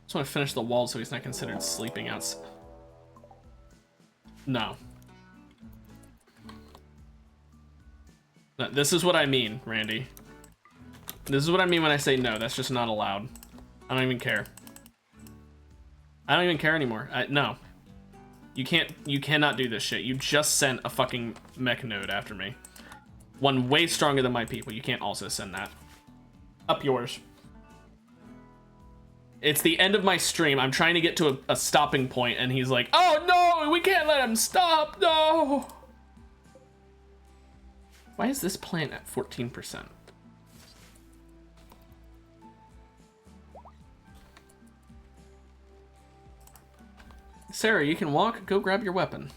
Just want to finish the wall so he's not considered sleeping outside. No. No. This is what I mean, Randy. This is what I mean when I say no. That's just not allowed. I don't even care. I don't even care anymore. No. You cannot do this shit. You just sent a fucking mech node after me. One way stronger than my people. You can't also send that. Up yours. It's the end of my stream. I'm trying to get to a stopping point, and he's like, oh no, we can't let him stop, no! Why is this plant at 14%? Sarah, you can walk, go grab your weapon.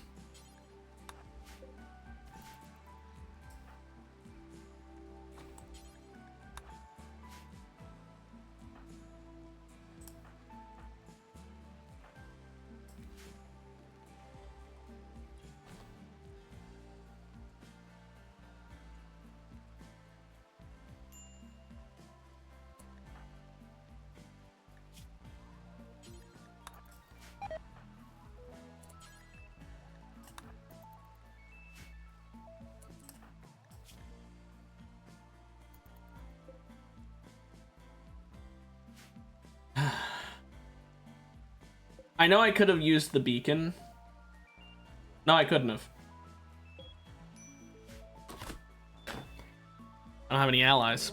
I know I could have used the beacon. No, I couldn't have. I don't have any allies.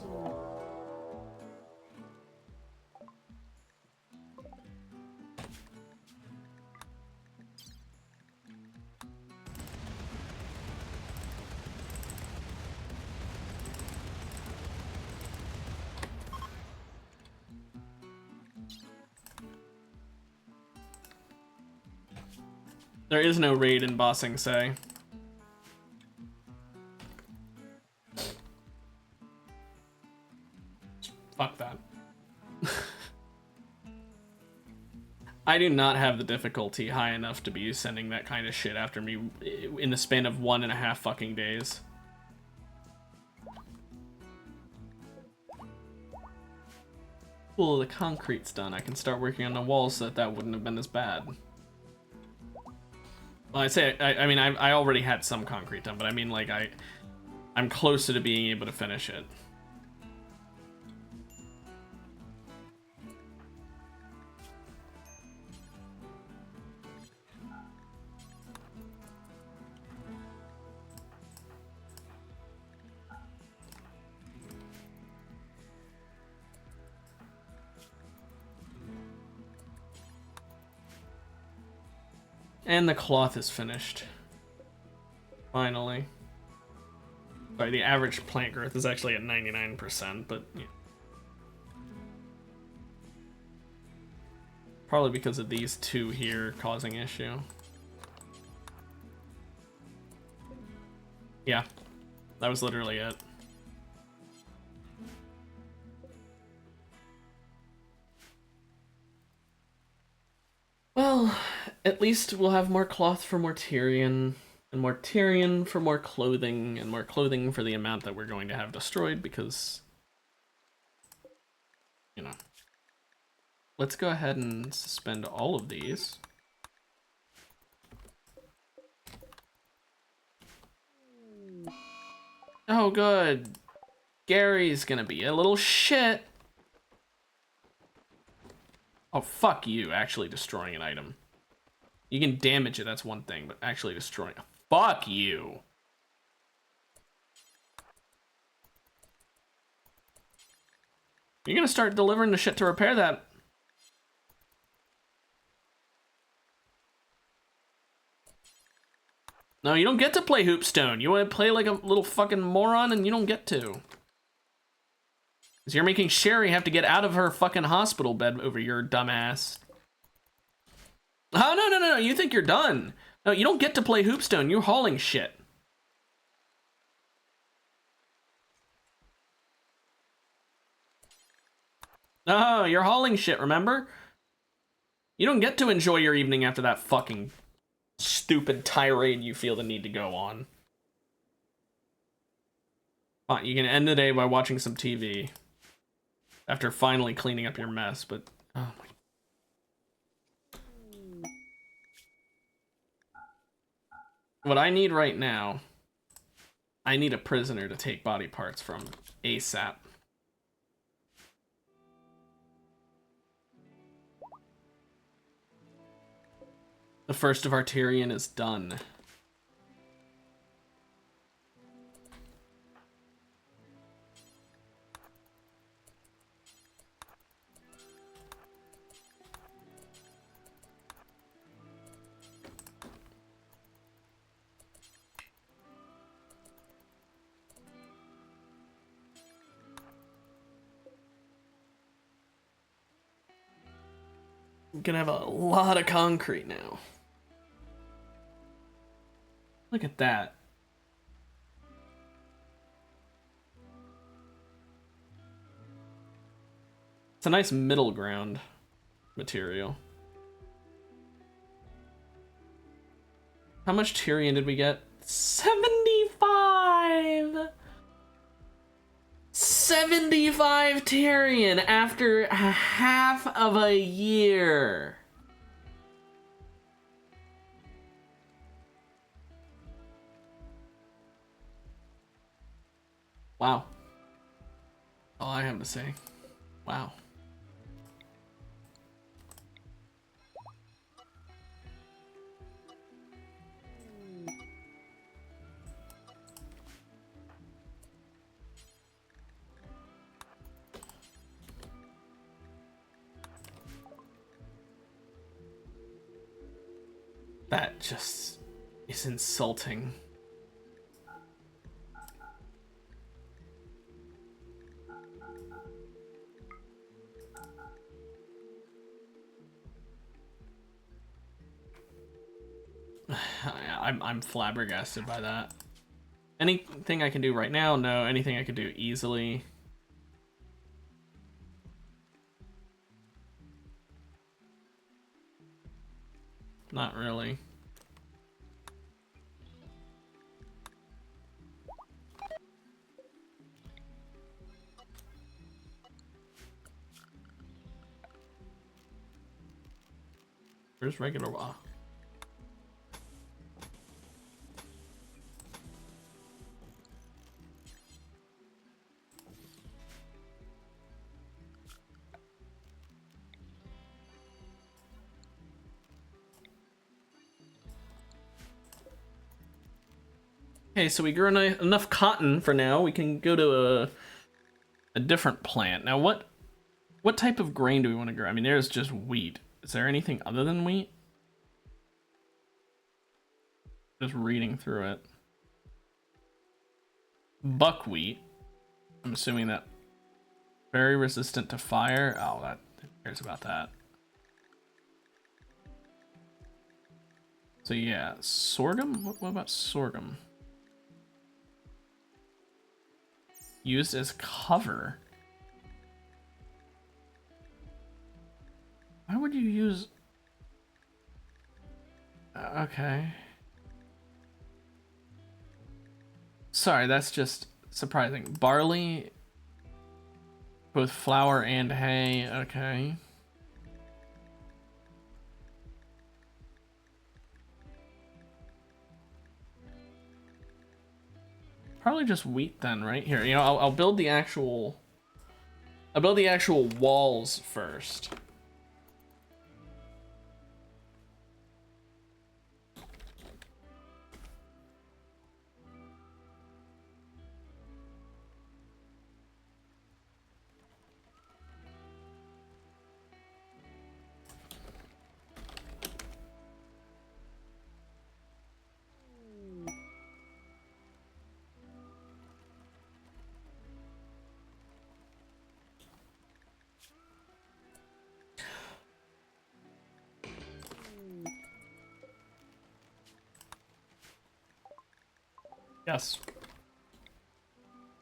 There is no raid in Bossing Say. Fuck that. I do not have the difficulty high enough to be sending that kind of shit after me in the span of 1.5 fucking days. Well, the concrete's done. I can start working on the walls so that wouldn't have been as bad. Well, I mean, I already had some concrete done, but I mean, like, I'm closer to being able to finish it. And the cloth is finished. Finally. Sorry, the average plant growth is actually at 99%, but yeah. Probably because of these two here causing issue. Yeah, that was literally it. Well, at least we'll have more cloth for more Tyrion, and more Tyrion for more clothing, and more clothing for the amount that we're going to have destroyed, because, you know. Let's go ahead and suspend all of these. Oh, good. Gary's gonna be a little shit. Oh, fuck you, actually destroying an item. You can damage it, that's one thing, but actually destroying it. Fuck you. You're gonna start delivering the shit to repair that. No, you don't get to play Hoopstone. You want to play like a little fucking moron, and you don't get to. Because you're making Sherry have to get out of her fucking hospital bed over your dumbass. Oh, no. You think you're done. No, you don't get to play Hoopstone. You're hauling shit. No, you're hauling shit, remember? You don't get to enjoy your evening after that fucking stupid tirade you feel the need to go on. Fine, you can end the day by watching some TV. After finally cleaning up your mess, but... Oh my... What I need right now... I need a prisoner to take body parts from ASAP. The first of our Tyrion is done. I'm gonna have a lot of concrete now. Look at that. It's a nice middle ground material. How much Tyrion did we get? 75! 75 Tyrion after half of a year. Wow. All I have to say. Wow. That just is insulting. I'm flabbergasted by that. Anything I can do right now? No. Anything I could do easily? Not really. Where's regular WoW? Okay, so we grew enough cotton for now. We can go to a different plant. Now, what type of grain do we want to grow? I mean, there's just wheat. Is there anything other than wheat? Just reading through it. Buckwheat. I'm assuming that very resistant to fire. Oh, that who cares about that. So yeah, sorghum. What about sorghum? Used as cover. Why would you use? Okay. Sorry, that's just surprising. Barley, both flour and hay. Okay. Probably just wheat then, right? Here, you know, I'll build the actual. I'll build the actual walls first. Yes.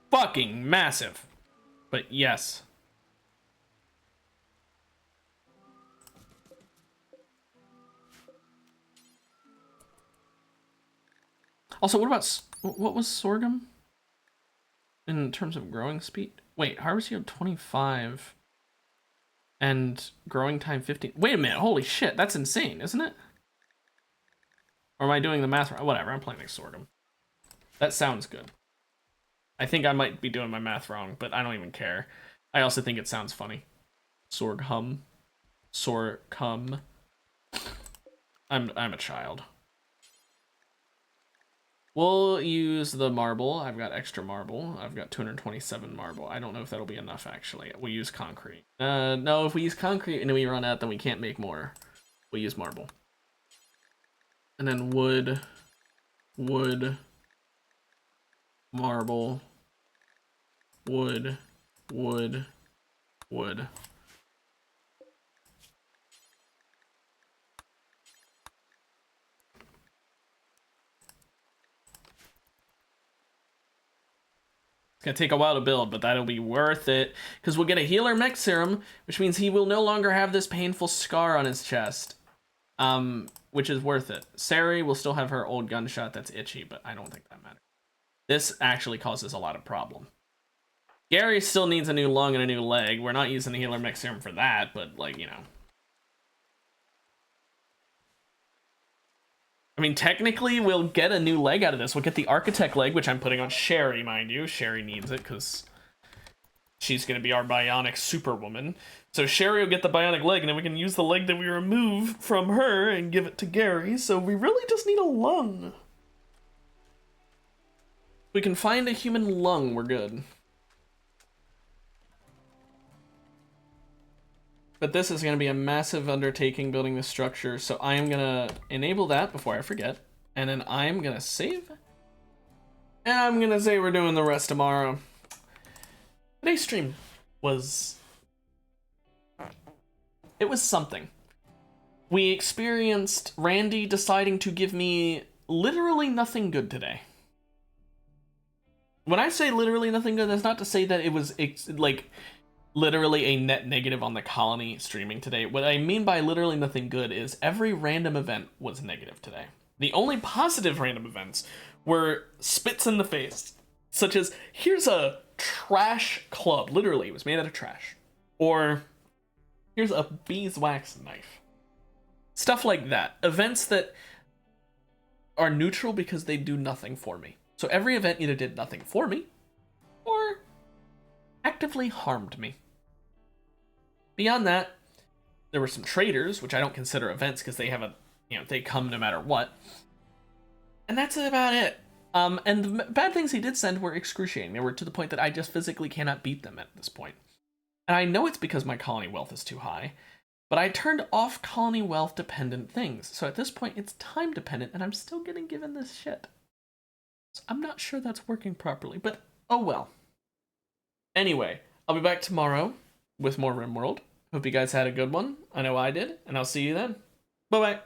Fucking massive. But yes. Also, what was sorghum? In terms of growing speed? Wait, harvest yield 25. And growing time 15. Wait a minute, holy shit, that's insane, isn't it? Or am I doing the math wrong? Whatever, I'm playing sorghum. That sounds good. I think I might be doing my math wrong, but I don't even care. I also think it sounds funny. Sorghum. Sorghum. I'm a child. We'll use the marble. I've got extra marble. I've got 227 marble. I don't know if that'll be enough, actually. We'll use concrete. No, if we use concrete and we run out, then we can't make more. We'll use marble. And then wood, marble, wood. It's gonna take a while to build, but that'll be worth it, because we'll get a healer mech serum, which means he will no longer have this painful scar on his chest. Which is worth it. Sari will still have her old gunshot that's itchy, but I don't think that matters. This actually causes a lot of problem. Gary still needs a new lung and a new leg. We're not using the healer mech serum for that, but, like, you know. I mean, technically, we'll get a new leg out of this. We'll get the architect leg, which I'm putting on Sherry, mind you. Sherry needs it, because she's going to be our bionic superwoman. So Sherry will get the bionic leg, and then we can use the leg that we remove from her and give it to Gary. So we really just need a lung. We can find a human lung, we're good. But this is going to be a massive undertaking building this structure, so I am going to enable that before I forget. And then I'm going to save. And I'm going to say we're doing the rest tomorrow. Today's stream was... it was something. We experienced Randy deciding to give me literally nothing good today. When I say literally nothing good, that's not to say that it was like literally a net negative on the colony streaming today. What I mean by literally nothing good is every random event was negative today. The only positive random events were spits in the face, such as, here's a trash club. Literally, it was made out of trash. Or, here's a beeswax knife. Stuff like that. Events that are neutral because they do nothing for me. So every event either did nothing for me, or actively harmed me. Beyond that, there were some traders, which I don't consider events because they have a, they come no matter what. And that's about it. And the bad things he did send were excruciating. They were to the point that I just physically cannot beat them at this point. And I know it's because my colony wealth is too high, but I turned off colony wealth dependent things. So at this point, it's time dependent, and I'm still getting given this shit. So I'm not sure that's working properly, but oh well. Anyway, I'll be back tomorrow with more Rimworld. Hope you guys had a good one. I know I did, and I'll see you then. Bye-bye.